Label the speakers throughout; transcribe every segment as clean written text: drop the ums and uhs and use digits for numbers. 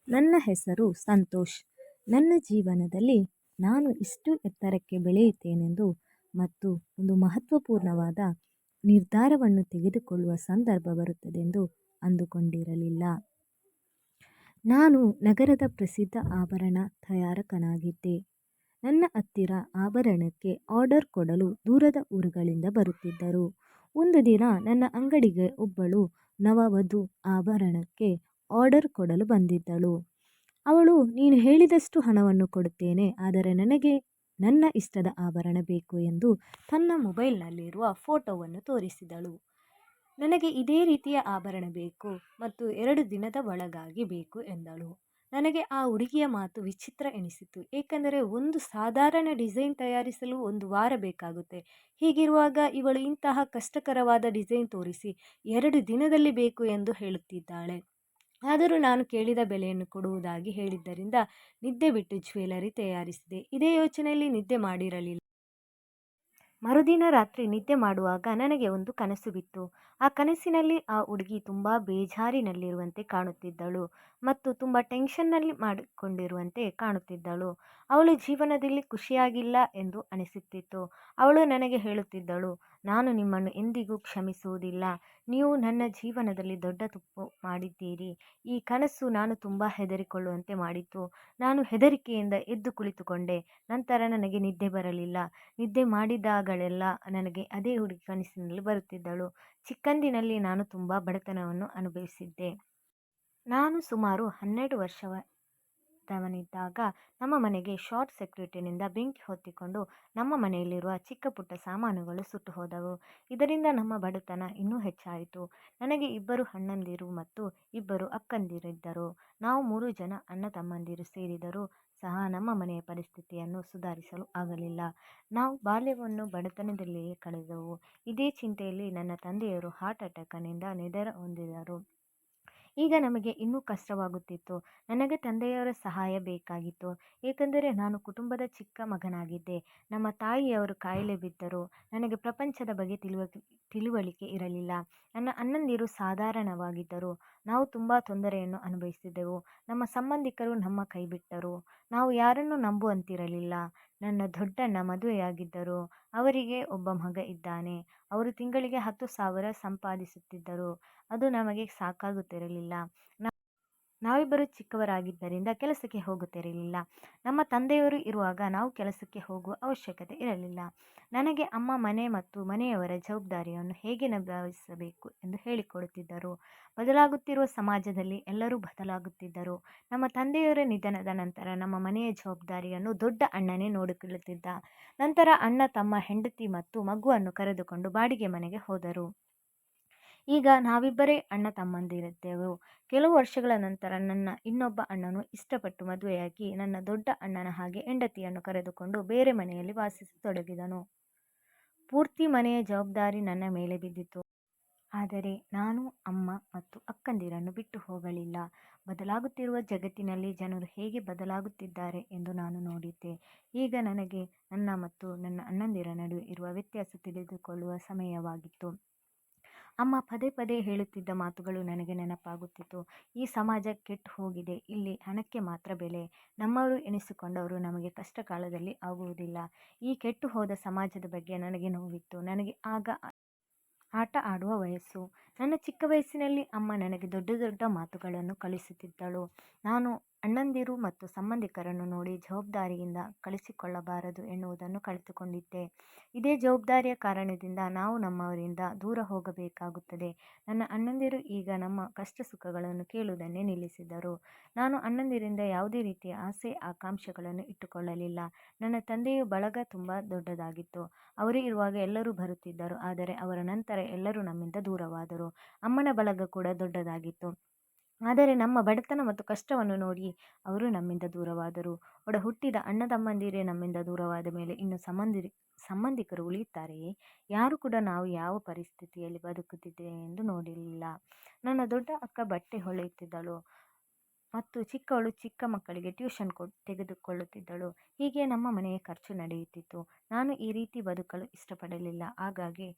Speaker 1: ನನ್ನ ಹೆಸರು ಸಂತೋಷ್. ನನ್ನ ಜೀವನದಲ್ಲಿ ನಾನು ಇಷ್ಟು ಎತ್ತರಕ್ಕೆ ಬೆಳೆಯುತ್ತೇನೆಂದು ಮತ್ತು ಒಂದು ಮಹತ್ವಪೂರ್ಣವಾದ ನಿರ್ಧಾರವನ್ನು ತೆಗೆದುಕೊಳ್ಳುವ ಸಂದರ್ಭ ಬರುತ್ತದೆಂದು ಅಂದುಕೊಂಡಿರಲಿಲ್ಲ. ನಾನು ನಗರದ ಪ್ರಸಿದ್ಧ ಆಭರಣ ತಯಾರಕನಾಗಿದ್ದೆ. ನನ್ನ ಹತ್ತಿರ ಆಭರಣಕ್ಕೆ ಆರ್ಡರ್ ಕೊಡಲು ದೂರದ ಊರುಗಳಿಂದ ಬರುತ್ತಿದ್ದರು. ಒಂದು ದಿನ ನನ್ನ ಅಂಗಡಿಗೆ ಒಬ್ಬಳು ನವವಧು ಆಭರಣಕ್ಕೆ ಆರ್ಡರ್ ಕೊಡಲು ಬಂದಿದ್ದಳು. ಅವಳು, ನೀನು ಹೇಳಿದಷ್ಟು ಹಣವನ್ನು ಕೊಡುತ್ತೇನೆ, ಆದರೆ ನನಗೆ ನನ್ನ ಇಷ್ಟದ ಆಭರಣ ಬೇಕು ಎಂದು ತನ್ನ ಮೊಬೈಲ್ನಲ್ಲಿರುವ ಫೋಟೋವನ್ನು ತೋರಿಸಿದಳು. ನನಗೆ ಇದೇ ರೀತಿಯ ಆಭರಣ ಬೇಕು ಮತ್ತು 2 ದಿನದ ಒಳಗಾಗಿ ಬೇಕು ಎಂದಳು. ನನಗೆ ಆ ಹುಡುಗಿಯ ಮಾತು ವಿಚಿತ್ರ ಎನಿಸಿತು. ಏಕೆಂದರೆ ಒಂದು ಸಾಧಾರಣ ಡಿಸೈನ್ ತಯಾರಿಸಲು 1 ವಾರ ಬೇಕಾಗುತ್ತೆ. ಹೀಗಿರುವಾಗ ಇವಳು ಇಂತಹ ಕಷ್ಟಕರವಾದ ಡಿಸೈನ್ ತೋರಿಸಿ 2 ದಿನದಲ್ಲಿ ಬೇಕು ಎಂದು ಹೇಳುತ್ತಿದ್ದಾಳೆ. ಆದರೂ ನಾನು ಕೇಳಿದ ಬೆಲೆಯನ್ನು ಕೊಡುವುದಾಗಿ ಹೇಳಿದ್ದರಿಂದ ನಿದ್ದೆ ಬಿಟ್ಟು ಜ್ಯುವೆಲರಿ ತಯಾರಿಸಿದೆ. ಇದೇ ಯೋಚನೆಯಲ್ಲಿ ನಿದ್ದೆ ಮಾಡಿರಲಿಲ್ಲ. ಮರುದಿನ ರಾತ್ರಿ ನಿದ್ದೆ ಮಾಡುವಾಗ ನನಗೆ ಒಂದು ಕನಸು ಬಿತ್ತು. ಆ ಕನಸಿನಲ್ಲಿ ಆ ಹುಡುಗಿ ತುಂಬ ಬೇಜಾರಿನಲ್ಲಿರುವಂತೆ ಕಾಣುತ್ತಿದ್ದಳು ಮತ್ತು ತುಂಬ ಟೆನ್ಷನ್ನಲ್ಲಿ ಮಾಡಿಕೊಂಡಿರುವಂತೆ ಕಾಣುತ್ತಿದ್ದಳು. ಅವಳು ಜೀವನದಲ್ಲಿ ಖುಷಿಯಾಗಿಲ್ಲ ಎಂದು ಅನಿಸುತ್ತಿತ್ತು. ಅವಳು ನನಗೆ ಹೇಳುತ್ತಿದ್ದಳು, ನಾನು ನಿಮ್ಮನ್ನು ಎಂದಿಗೂ ಕ್ಷಮಿಸುವುದಿಲ್ಲ. ನೀವು ನನ್ನ ಜೀವನದಲ್ಲಿ ದೊಡ್ಡ ತಪ್ಪು ಮಾಡಿದ್ದೀರಿ. ಈ ಕನಸು ನಾನು ತುಂಬ ಹೆದರಿಕೊಳ್ಳುವಂತೆ ಮಾಡಿತು. ನಾನು ಹೆದರಿಕೆಯಿಂದ ಎದ್ದು ಕುಳಿತುಕೊಂಡೆ. ನಂತರ ನನಗೆ ನಿದ್ದೆ ಬರಲಿಲ್ಲ. ನಿದ್ದೆ ಮಾಡಿದಾಗಲೆಲ್ಲ ನನಗೆ ಅದೇ ಹುಡುಗಿ ಕನಸಿನಲ್ಲಿ ಬರುತ್ತಿದ್ದಳು. ಚಿಕ್ಕಂದಿನಲ್ಲಿ ನಾನು ತುಂಬ ಬಡತನವನ್ನು ಅನುಭವಿಸಿದ್ದೆ. ನಾನು ಸುಮಾರು 12 ವರ್ಷದವನಿದ್ದಾಗ ನಮ್ಮ ಮನೆಗೆ ಶಾರ್ಟ್ ಸರ್ಕ್ಯೂಟಿನಿಂದ ಬೆಂಕಿ ಹೊತ್ತಿಕೊಂಡು ನಮ್ಮ ಮನೆಯಲ್ಲಿರುವ ಚಿಕ್ಕ ಪುಟ್ಟ ಸಾಮಾನುಗಳು ಸುಟ್ಟು ಹೋದವು. ಇದರಿಂದ ನಮ್ಮ ಬಡತನ ಇನ್ನೂ ಹೆಚ್ಚಾಯಿತು. ನನಗೆ 2 ಅಣ್ಣಂದಿರು ಮತ್ತು 2 ಅಕ್ಕಂದಿರಿದ್ದರು. ನಾವು 3 ಜನ ಅಣ್ಣ ತಮ್ಮಂದಿರು ಸೇರಿದರೂ ಸಹ ನಮ್ಮ ಮನೆಯ ಪರಿಸ್ಥಿತಿಯನ್ನು ಸುಧಾರಿಸಲು ಆಗಲಿಲ್ಲ. ನಾವು ಬಾಲ್ಯವನ್ನು ಬಡತನದಲ್ಲಿಯೇ ಕಳೆದೆವು. ಇದೇ ಚಿಂತೆಯಲ್ಲಿ ನನ್ನ ತಂದೆಯರು ಹಾರ್ಟ್ ಅಟ್ಯಾಕ್ನಿಂದ ನಿಧನ ಹೊಂದಿದರು. ಈಗ ನಮಗೆ ಇನ್ನೂ ಕಷ್ಟವಾಗುತ್ತಿತ್ತು. ನನಗೆ ತಂದೆಯವರ ಸಹಾಯ ಬೇಕಾಗಿತ್ತು. ಏಕೆಂದರೆ ನಾನು ಕುಟುಂಬದ ಚಿಕ್ಕ ಮಗನಾಗಿದ್ದೆ. ನಮ್ಮ ತಾಯಿಯವರು ಕಾಯಿಲೆ ಬಿದ್ದರು. ನನಗೆ ಪ್ರಪಂಚದ ಬಗ್ಗೆ ತಿಳುವಳಿಕೆ ಇರಲಿಲ್ಲ. ನನ್ನ ಅಣ್ಣಂದಿರು ಸಾಧಾರಣವಾಗಿದ್ದರು. ನಾವು ತುಂಬ ತೊಂದರೆಯನ್ನು ಅನುಭವಿಸಿದೆವು. ನಮ್ಮ ಸಂಬಂಧಿಕರು ನಮ್ಮ ಕೈಬಿಟ್ಟರು. ನಾವು ಯಾರನ್ನೂ ನಂಬುವಂತಿರಲಿಲ್ಲ. ನನ್ನ ದೊಡ್ಡಣ್ಣ ಮದುವೆಯಾಗಿದ್ದರು. ಅವರಿಗೆ ಒಬ್ಬ ಮಗ ಇದ್ದಾನೆ. ಅವರು ತಿಂಗಳಿಗೆ 10,000 ಸಂಪಾದಿಸುತ್ತಿದ್ದರು. ಅದು ನಮಗೆ ಸಾಕಾಗುತ್ತಿರಲಿಲ್ಲ. ನಾವಿಬ್ಬರು ಚಿಕ್ಕವರಾಗಿದ್ದರಿಂದ ಕೆಲಸಕ್ಕೆ ಹೋಗುತ್ತಿರಲಿಲ್ಲ. ನಮ್ಮ ತಂದೆಯವರು ಇರುವಾಗ ನಾವು ಕೆಲಸಕ್ಕೆ ಹೋಗುವ ಅವಶ್ಯಕತೆ ಇರಲಿಲ್ಲ. ನನಗೆ ಅಮ್ಮ ಮನೆ ಮತ್ತು ಮನೆಯವರ ಜವಾಬ್ದಾರಿಯನ್ನು ಹೇಗೆ ನಿಭಾಯಿಸಬೇಕು ಎಂದು ಹೇಳಿಕೊಡುತ್ತಿದ್ದರು. ಬದಲಾಗುತ್ತಿರುವ ಸಮಾಜದಲ್ಲಿ ಎಲ್ಲರೂ ಬದಲಾಗುತ್ತಿದ್ದರು. ನಮ್ಮ ತಂದೆಯವರ ನಿಧನದ ನಂತರ ನಮ್ಮ ಮನೆಯ ಜವಾಬ್ದಾರಿಯನ್ನು ದೊಡ್ಡ ಅಣ್ಣನೇ ನೋಡಿಕೊಳ್ಳುತ್ತಿದ್ದ. ನಂತರ ಅಣ್ಣ ತಮ್ಮ ಹೆಂಡತಿ ಮತ್ತು ಮಗುವನ್ನು ಕರೆದುಕೊಂಡು ಬಾಡಿಗೆ ಮನೆಗೆ ಹೋದರು. ಈಗ ನಾವಿಬ್ಬರೇ ಅಣ್ಣ ತಮ್ಮಂದಿರಿದ್ದೆವು. ಕೆಲವು ವರ್ಷಗಳ ನಂತರ ನನ್ನ ಇನ್ನೊಬ್ಬ ಅಣ್ಣನು ಇಷ್ಟಪಟ್ಟು ಮದುವೆಯಾಗಿ ನನ್ನ ದೊಡ್ಡ ಅಣ್ಣನ ಹಾಗೆ ಹೆಂಡತಿಯನ್ನು ಕರೆದುಕೊಂಡು ಬೇರೆ ಮನೆಯಲ್ಲಿ ವಾಸಿಸತೊಡಗಿದನು. ಪೂರ್ತಿ ಮನೆಯ ಜವಾಬ್ದಾರಿ ನನ್ನ ಮೇಲೆ ಬಿದ್ದಿತು. ಆದರೆ ನಾನು ಅಮ್ಮ ಮತ್ತು ಅಕ್ಕಂದಿರನ್ನು ಬಿಟ್ಟು ಹೋಗಲಿಲ್ಲ. ಬದಲಾಗುತ್ತಿರುವ ಜಗತ್ತಿನಲ್ಲಿ ಜನರು ಹೇಗೆ ಬದಲಾಗುತ್ತಿದ್ದಾರೆ ಎಂದು ನಾನು ನೋಡಿದ್ದೆ. ಈಗ ನನಗೆ ನನ್ನ ಮತ್ತು ನನ್ನ ಅಣ್ಣಂದಿರ ನಡುವೆ ಇರುವ ವ್ಯತ್ಯಾಸ ತಿಳಿದುಕೊಳ್ಳುವ ಸಮಯವಾಗಿತ್ತು. ಅಮ್ಮ ಪದೇ ಪದೇ ಹೇಳುತ್ತಿದ್ದ ಮಾತುಗಳು ನನಗೆ ನೆನಪಾಗುತ್ತಿತ್ತು. ಈ ಸಮಾಜ ಕೆಟ್ಟು ಹೋಗಿದೆ. ಇಲ್ಲಿ ಹಣಕ್ಕೆ ಮಾತ್ರ ಬೆಲೆ. ನಮ್ಮವರು ಎನಿಸಿಕೊಂಡವರು ನಮಗೆ ಕಷ್ಟ ಕಾಲದಲ್ಲಿ ಆಗುವುದಿಲ್ಲ. ಈ ಕೆಟ್ಟು ಹೋದ ಸಮಾಜದ ಬಗ್ಗೆ ನನಗೆ ನೋವಿತ್ತು. ನನಗೆ ಆಗ ಆಟ ಆಡುವ ವಯಸ್ಸು. ನನ್ನ ಚಿಕ್ಕ ವಯಸ್ಸಿನಲ್ಲಿ ಅಮ್ಮ ನನಗೆ ದೊಡ್ಡ ದೊಡ್ಡ ಮಾತುಗಳನ್ನು ಕಲಿಸುತ್ತಿದ್ದಳು. ನಾನು ಅಣ್ಣಂದಿರು ಮತ್ತು ಸಂಬಂಧಿಕರನ್ನು ನೋಡಿ ಜವಾಬ್ದಾರಿಯಿಂದ ಕಳಿಸಿಕೊಳ್ಳಬಾರದು ಎನ್ನುವುದನ್ನು ಕಲಿತುಕೊಂಡಿದ್ದೆ. ಇದೇ ಜವಾಬ್ದಾರಿಯ ಕಾರಣದಿಂದ ನಾವು ನಮ್ಮವರಿಂದ ದೂರ ಹೋಗಬೇಕಾಗುತ್ತದೆ. ನನ್ನ ಅಣ್ಣಂದಿರು ಈಗ ನಮ್ಮ ಕಷ್ಟ ಸುಖಗಳನ್ನು ಕೇಳುವುದನ್ನೇ ನಿಲ್ಲಿಸಿದರು. ನಾನು ಅಣ್ಣಂದಿರಿಂದ ಯಾವುದೇ ರೀತಿಯ ಆಸೆ ಆಕಾಂಕ್ಷೆಗಳನ್ನು ಇಟ್ಟುಕೊಳ್ಳಲಿಲ್ಲ. ನನ್ನ ತಂದೆಯ ಬಳಗ ತುಂಬ ದೊಡ್ಡದಾಗಿತ್ತು. ಅವರು ಇರುವಾಗ ಎಲ್ಲರೂ ಬರುತ್ತಿದ್ದರು. ಆದರೆ ಅವರ ನಂತರ ಎಲ್ಲರೂ ನಮ್ಮಿಂದ ದೂರವಾದರು. ಅಮ್ಮನ ಬಳಗ ಕೂಡ ದೊಡ್ಡದಾಗಿತ್ತು. ಆದರೆ ನಮ್ಮ ಬಡತನ ಮತ್ತು ಕಷ್ಟವನ್ನು ನೋಡಿ ಅವರು ನಮ್ಮಿಂದ ದೂರವಾದರು. ಒಡ ಹುಟ್ಟಿದ ಅಣ್ಣ ತಮ್ಮಂದಿರೇ ನಮ್ಮಿಂದ ದೂರವಾದ ಮೇಲೆ ಇನ್ನು ಸಂಬಂಧಿಕರು ಉಳಿಯುತ್ತಾರೆಯೇ? ಯಾರು ಕೂಡ ನಾವು ಯಾವ ಪರಿಸ್ಥಿತಿಯಲ್ಲಿ ಬದುಕುತ್ತಿದ್ದೇವೆ ಎಂದು ನೋಡಲಿಲ್ಲ. ನನ್ನ ದೊಡ್ಡ ಅಕ್ಕ ಬಟ್ಟೆ ಹೊಲೆಯುತ್ತಿದ್ದಳು ಮತ್ತು ಚಿಕ್ಕವಳು ಚಿಕ್ಕ ಮಕ್ಕಳಿಗೆ ಟ್ಯೂಷನ್ ತೆಗೆದುಕೊಳ್ಳುತ್ತಿದ್ದಳು. ಹೀಗೆ ನಮ್ಮ ಮನೆಯ ಖರ್ಚು ನಡೆಯುತ್ತಿತ್ತು. ನಾನು ಈ ರೀತಿ ಬದುಕಲು ಇಷ್ಟಪಡಲಿಲ್ಲ. ಹಾಗಾಗಿ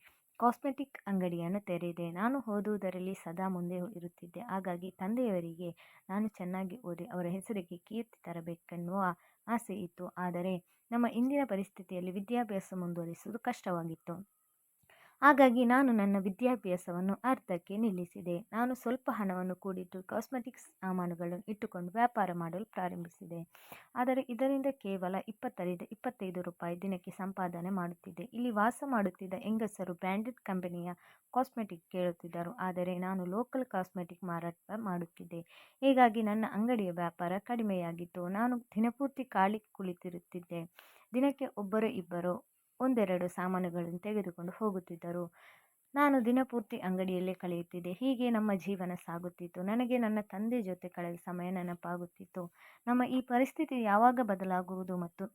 Speaker 1: ಕಾಸ್ಮೆಟಿಕ್ ಅಂಗಡಿಯನ್ನು ತೆರೆದೆ. ನಾನು ಓದುವುದರಲ್ಲಿ ಸದಾ ಮುಂದೆ ಇರುತ್ತಿದ್ದೆ. ಹಾಗಾಗಿ ತಂದೆಯವರಿಗೆ ನಾನು ಚೆನ್ನಾಗಿ ಓದಿ ಅವರ ಹೆಸರಿಗೆ ಕೀರ್ತಿ ತರಬೇಕೆನ್ನುವ ಆಸೆ ಇತ್ತು. ಆದರೆ ನಮ್ಮ ಇಂದಿನ ಪರಿಸ್ಥಿತಿಯಲ್ಲಿ ವಿದ್ಯಾಭ್ಯಾಸ ಮುಂದುವರಿಸುವುದು ಕಷ್ಟವಾಗಿತ್ತು. ಹಾಗಾಗಿ ನಾನು ನನ್ನ ವಿದ್ಯಾಭ್ಯಾಸವನ್ನು ಅರ್ಧಕ್ಕೆ ನಿಲ್ಲಿಸಿದೆ. ನಾನು ಸ್ವಲ್ಪ ಹಣವನ್ನು ಕೂಡಿಟ್ಟು ಕಾಸ್ಮೆಟಿಕ್ಸ್ ಸಾಮಾನುಗಳನ್ನು ಇಟ್ಟುಕೊಂಡು ವ್ಯಾಪಾರ ಮಾಡಲು ಪ್ರಾರಂಭಿಸಿದೆ. ಆದರೆ ಇದರಿಂದ ಕೇವಲ 20ರಿಂದ 25 ರೂಪಾಯಿ ದಿನಕ್ಕೆ ಸಂಪಾದನೆ ಮಾಡುತ್ತಿದ್ದೆ. ಇಲ್ಲಿ ವಾಸ ಮಾಡುತ್ತಿದ್ದ ಹೆಂಗಸರು ಬ್ರ್ಯಾಂಡೆಡ್ ಕಂಪನಿಯ ಕಾಸ್ಮೆಟಿಕ್ ಕೇಳುತ್ತಿದ್ದರು. ಆದರೆ ನಾನು ಲೋಕಲ್ ಕಾಸ್ಮೆಟಿಕ್ ಮಾರಾಟ ಮಾಡುತ್ತಿದ್ದೆ. ಹೀಗಾಗಿ ನನ್ನ ಅಂಗಡಿಯ ವ್ಯಾಪಾರ ಕಡಿಮೆಯಾಗಿತ್ತು. ನಾನು ದಿನಪೂರ್ತಿ ಖಾಲಿ ಕುಳಿತಿರುತ್ತಿದ್ದೆ. ದಿನಕ್ಕೆ ಒಬ್ಬರು ಇಬ್ಬರು ಒಂದೆರಡು ಸಾಮಾನುಗಳನ್ನು ತೆಗೆದುಕೊಂಡು ಹೋಗುತ್ತಿದ್ದರು. ನಾನು ದಿನಪೂರ್ತಿ ಅಂಗಡಿಯಲ್ಲೇ ಕಳೆಯುತ್ತಿದ್ದೆ. ಹೀಗೆ ನಮ್ಮ ಜೀವನ ಸಾಗುತ್ತಿತ್ತು. ನನಗೆ ನನ್ನ ತಂದೆ ಜೊತೆ ಕಳೆದ ಸಮಯ ನೆನಪಾಗುತ್ತಿತ್ತು. ನಮ್ಮ ಈ ಪರಿಸ್ಥಿತಿ ಯಾವಾಗ ಬದಲಾಗುವುದು ಮತ್ತು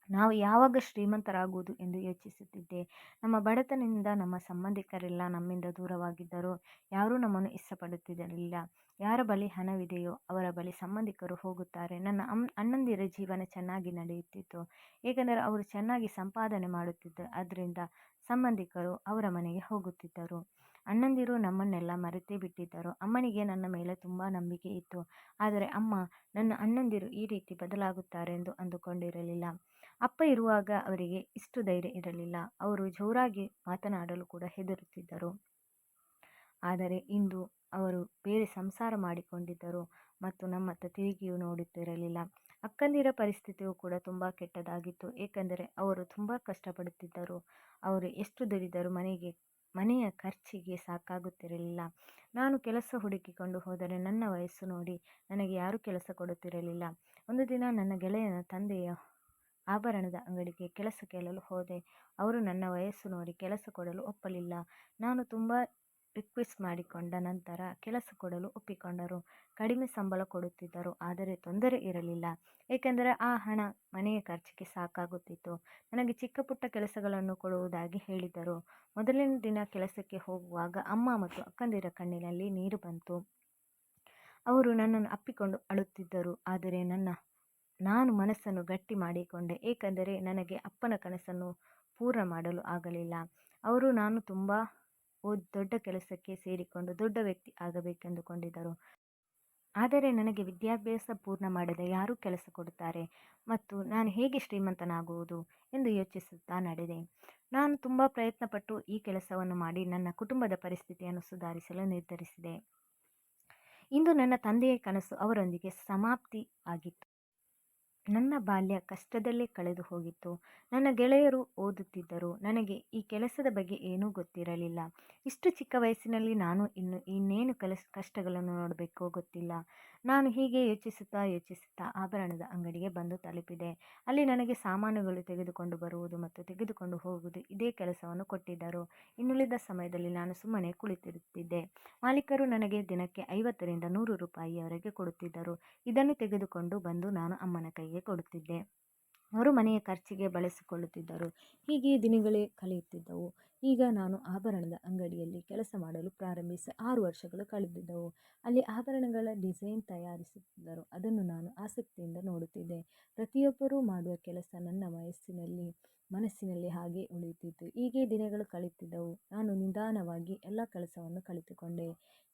Speaker 1: ನಾವು ಯಾವಾಗ ಶ್ರೀಮಂತರಾಗುವುದು ಎಂದು ಯೋಚಿಸುತ್ತಿದ್ದೆ. ನಮ್ಮ ಬಡತನದಿಂದ ನಮ್ಮ ಸಂಬಂಧಿಕರೆಲ್ಲ ನಮ್ಮಿಂದ ದೂರವಾಗಿದ್ದರು. ಯಾರೂ ನಮ್ಮನ್ನು ಇಷ್ಟಪಡುತ್ತಿರಲಿಲ್ಲ. ಯಾರ ಬಳಿ ಹಣವಿದೆಯೋ ಅವರ ಬಳಿ ಸಂಬಂಧಿಕರು ಹೋಗುತ್ತಾರೆ. ನನ್ನ ಅಣ್ಣಂದಿರ ಜೀವನ ಚೆನ್ನಾಗಿ ನಡೆಯುತ್ತಿತ್ತು. ಏಕೆಂದರೆ ಅವರು ಚೆನ್ನಾಗಿ ಸಂಪಾದನೆ ಮಾಡುತ್ತಿದ್ದರು. ಅದರಿಂದ ಸಂಬಂಧಿಕರು ಅವರ ಮನೆಗೆ ಹೋಗುತ್ತಿದ್ದರು. ಅಣ್ಣಂದಿರು ನಮ್ಮನ್ನೆಲ್ಲ ಮರೆತೇ ಬಿಟ್ಟಿದ್ದರು. ಅಮ್ಮನಿಗೆ ನನ್ನ ಮೇಲೆ ತುಂಬ ನಂಬಿಕೆ ಇತ್ತು. ಆದರೆ ಅಮ್ಮ ನನ್ನ ಅಣ್ಣಂದಿರು ಈ ರೀತಿ ಬದಲಾಗುತ್ತಾರೆಂದು ಅಂದುಕೊಂಡಿರಲಿಲ್ಲ. ಅಪ್ಪ ಇರುವಾಗ ಅವರಿಗೆ ಇಷ್ಟು ಧೈರ್ಯ ಇರಲಿಲ್ಲ. ಅವರು ಜೋರಾಗಿ ಮಾತನಾಡಲು ಕೂಡ ಹೆದರುತ್ತಿದ್ದರು. ಆದರೆ ಇಂದು ಅವರು ಬೇರೆ ಸಂಸಾರ ಮಾಡಿಕೊಂಡಿದ್ದರು ಮತ್ತು ನಮ್ಮತ್ತ ತಿರುಗಿಯೂ ನೋಡುತ್ತಿರಲಿಲ್ಲ. ಅಕ್ಕಂದಿರ ಪರಿಸ್ಥಿತಿಯೂ ಕೂಡ ತುಂಬ ಕೆಟ್ಟದಾಗಿತ್ತು. ಏಕೆಂದರೆ ಅವರು ತುಂಬ ಕಷ್ಟಪಡುತ್ತಿದ್ದರು. ಅವರು ಎಷ್ಟು ದುಡಿದರೂ ಮನೆಯ ಖರ್ಚಿಗೆ ಸಾಕಾಗುತ್ತಿರಲಿಲ್ಲ. ನಾನು ಕೆಲಸ ಹುಡುಕಿಕೊಂಡು ಹೋದರೆ ನನ್ನ ವಯಸ್ಸು ನೋಡಿ ನನಗೆ ಯಾರೂ ಕೆಲಸ ಕೊಡುತ್ತಿರಲಿಲ್ಲ. ಒಂದು ದಿನ ನನ್ನ ಗೆಳೆಯನ ತಂದೆಯ ಆಭರಣದ ಅಂಗಡಿಗೆ ಕೆಲಸ ಕೇಳಲು ಹೋದೆ. ಅವರು ನನ್ನ ವಯಸ್ಸು ನೋಡಿ ಕೆಲಸ ಕೊಡಲು ಒಪ್ಪಲಿಲ್ಲ. ನಾನು ತುಂಬ ರಿಕ್ವೆಸ್ಟ್ ಮಾಡಿಕೊಂಡ ನಂತರ ಕೆಲಸ ಕೊಡಲು ಒಪ್ಪಿಕೊಂಡರು. ಕಡಿಮೆ ಸಂಬಳ ಕೊಡುತ್ತಿದ್ದರು. ಆದರೆ ತೊಂದರೆ ಇರಲಿಲ್ಲ. ಏಕೆಂದರೆ ಆ ಹಣ ಮನೆಯ ಖರ್ಚಿಗೆ ಸಾಕಾಗುತ್ತಿತ್ತು. ನನಗೆ ಚಿಕ್ಕ ಪುಟ್ಟ ಕೆಲಸಗಳನ್ನು ಕೊಡುವುದಾಗಿ ಹೇಳಿದರು. ಮೊದಲನೇ ದಿನ ಕೆಲಸಕ್ಕೆ ಹೋಗುವಾಗ ಅಮ್ಮ ಮತ್ತು ಅಕ್ಕಂದಿರ ಕಣ್ಣಿನಲ್ಲಿ ನೀರು ಬಂತು. ಅವರು ನನ್ನನ್ನು ಅಪ್ಪಿಕೊಂಡು ಅಳುತ್ತಿದ್ದರು. ಆದರೆ ನಾನು ಮನಸ್ಸನ್ನು ಗಟ್ಟಿ ಮಾಡಿಕೊಂಡೆ. ಏಕೆಂದರೆ ನನಗೆ ಅಪ್ಪನ ಕನಸನ್ನು ಪೂರ್ಣ ಮಾಡಲು ಆಗಲಿಲ್ಲ. ಅವರು ನಾನು ತುಂಬ ದೊಡ್ಡ ಕೆಲಸಕ್ಕೆ ಸೇರಿಕೊಂಡು ದೊಡ್ಡ ವ್ಯಕ್ತಿ ಆಗಬೇಕೆಂದುಕೊಂಡಿದ್ದರು. ಆದರೆ ನನಗೆ ವಿದ್ಯಾಭ್ಯಾಸ ಪೂರ್ಣ ಮಾಡದೆ ಯಾರು ಕೆಲಸ ಕೊಡುತ್ತಾರೆ ಮತ್ತು ನಾನು ಹೇಗೆ ಶ್ರೀಮಂತನಾಗುವುದು ಎಂದು ಯೋಚಿಸುತ್ತಾ ನಡೆದೆ. ನಾನು ತುಂಬ ಪ್ರಯತ್ನಪಟ್ಟು ಈ ಕೆಲಸವನ್ನು ಮಾಡಿ ನನ್ನ ಕುಟುಂಬದ ಪರಿಸ್ಥಿತಿಯನ್ನು ಸುಧಾರಿಸಲು ನಿರ್ಧರಿಸಿದೆ. ಇಂದು ನನ್ನ ತಂದೆಯ ಕನಸು ಅವರೊಂದಿಗೆ ಸಮಾಪ್ತಿ ಆಗಿತ್ತು. ನನ್ನ ಬಾಲ್ಯ ಕಷ್ಟದಲ್ಲೇ ಕಳೆದು ಹೋಗಿತ್ತು. ನನ್ನ ಗೆಳೆಯರು ಓದುತ್ತಿದ್ದರು. ನನಗೆ ಈ ಕೆಲಸದ ಬಗ್ಗೆ ಏನೂ ಗೊತ್ತಿರಲಿಲ್ಲ. ಇಷ್ಟು ಚಿಕ್ಕ ವಯಸ್ಸಿನಲ್ಲಿ ನಾನು ಇನ್ನೇನು ಕಷ್ಟಗಳನ್ನು ನೋಡಬೇಕೋ ಗೊತ್ತಿಲ್ಲ. ನಾನು ಹೀಗೆ ಯೋಚಿಸುತ್ತಾ ಆಭರಣದ ಅಂಗಡಿಗೆ ಬಂದು ತಲುಪಿದೆ. ಅಲ್ಲಿ ನನಗೆ ಸಾಮಾನುಗಳು ತೆಗೆದುಕೊಂಡು ಬರುವುದು ಮತ್ತು ತೆಗೆದುಕೊಂಡು ಹೋಗುವುದು ಇದೇ ಕೆಲಸವನ್ನು ಕೊಟ್ಟಿದ್ದರು. ಇನ್ನುಳಿದ ಸಮಯದಲ್ಲಿ ನಾನು ಸುಮ್ಮನೆ ಕುಳಿತಿರುತ್ತಿದ್ದೆ. ಮಾಲೀಕರು ನನಗೆ ದಿನಕ್ಕೆ 50ರಿಂದ 100 ರೂಪಾಯಿಯವರೆಗೆ ಕೊಡುತ್ತಿದ್ದರು. ಇದನ್ನು ತೆಗೆದುಕೊಂಡು ಬಂದು ನಾನು ಅಮ್ಮನ ಕೈಗೆ ಕೊಡುತ್ತಿದ್ದೆ. ಅವರು ಮನೆಯ ಖರ್ಚಿಗೆ ಬಳಸಿಕೊಳ್ಳುತ್ತಿದ್ದರು. ಹೀಗೆ ದಿನಗಳೇ ಕಳೆಯುತ್ತಿದ್ದವು. ಈಗ ನಾನು ಆಭರಣದ ಅಂಗಡಿಯಲ್ಲಿ ಕೆಲಸ ಮಾಡಲು ಪ್ರಾರಂಭಿಸಿ 6 ವರ್ಷಗಳು ಕಳೆದಿದ್ದವು. ಅಲ್ಲಿ ಆಭರಣಗಳ ಡಿಸೈನ್ ತಯಾರಿಸುತ್ತಿದ್ದರು. ಅದನ್ನು ನಾನು ಆಸಕ್ತಿಯಿಂದ ನೋಡುತ್ತಿದ್ದೆ. ಪ್ರತಿಯೊಬ್ಬರೂ ಮಾಡುವ ಕೆಲಸ ನನ್ನ ಮನಸ್ಸಿನಲ್ಲಿ ಹಾಗೆ ಉಳಿಯುತ್ತಿತ್ತು. ಹೀಗೆ ದಿನಗಳು ಕಳೆಯುತ್ತಿದ್ದವು. ನಾನು ನಿಧಾನವಾಗಿ ಎಲ್ಲ ಕೆಲಸವನ್ನು ಕಲಿತುಕೊಂಡೆ.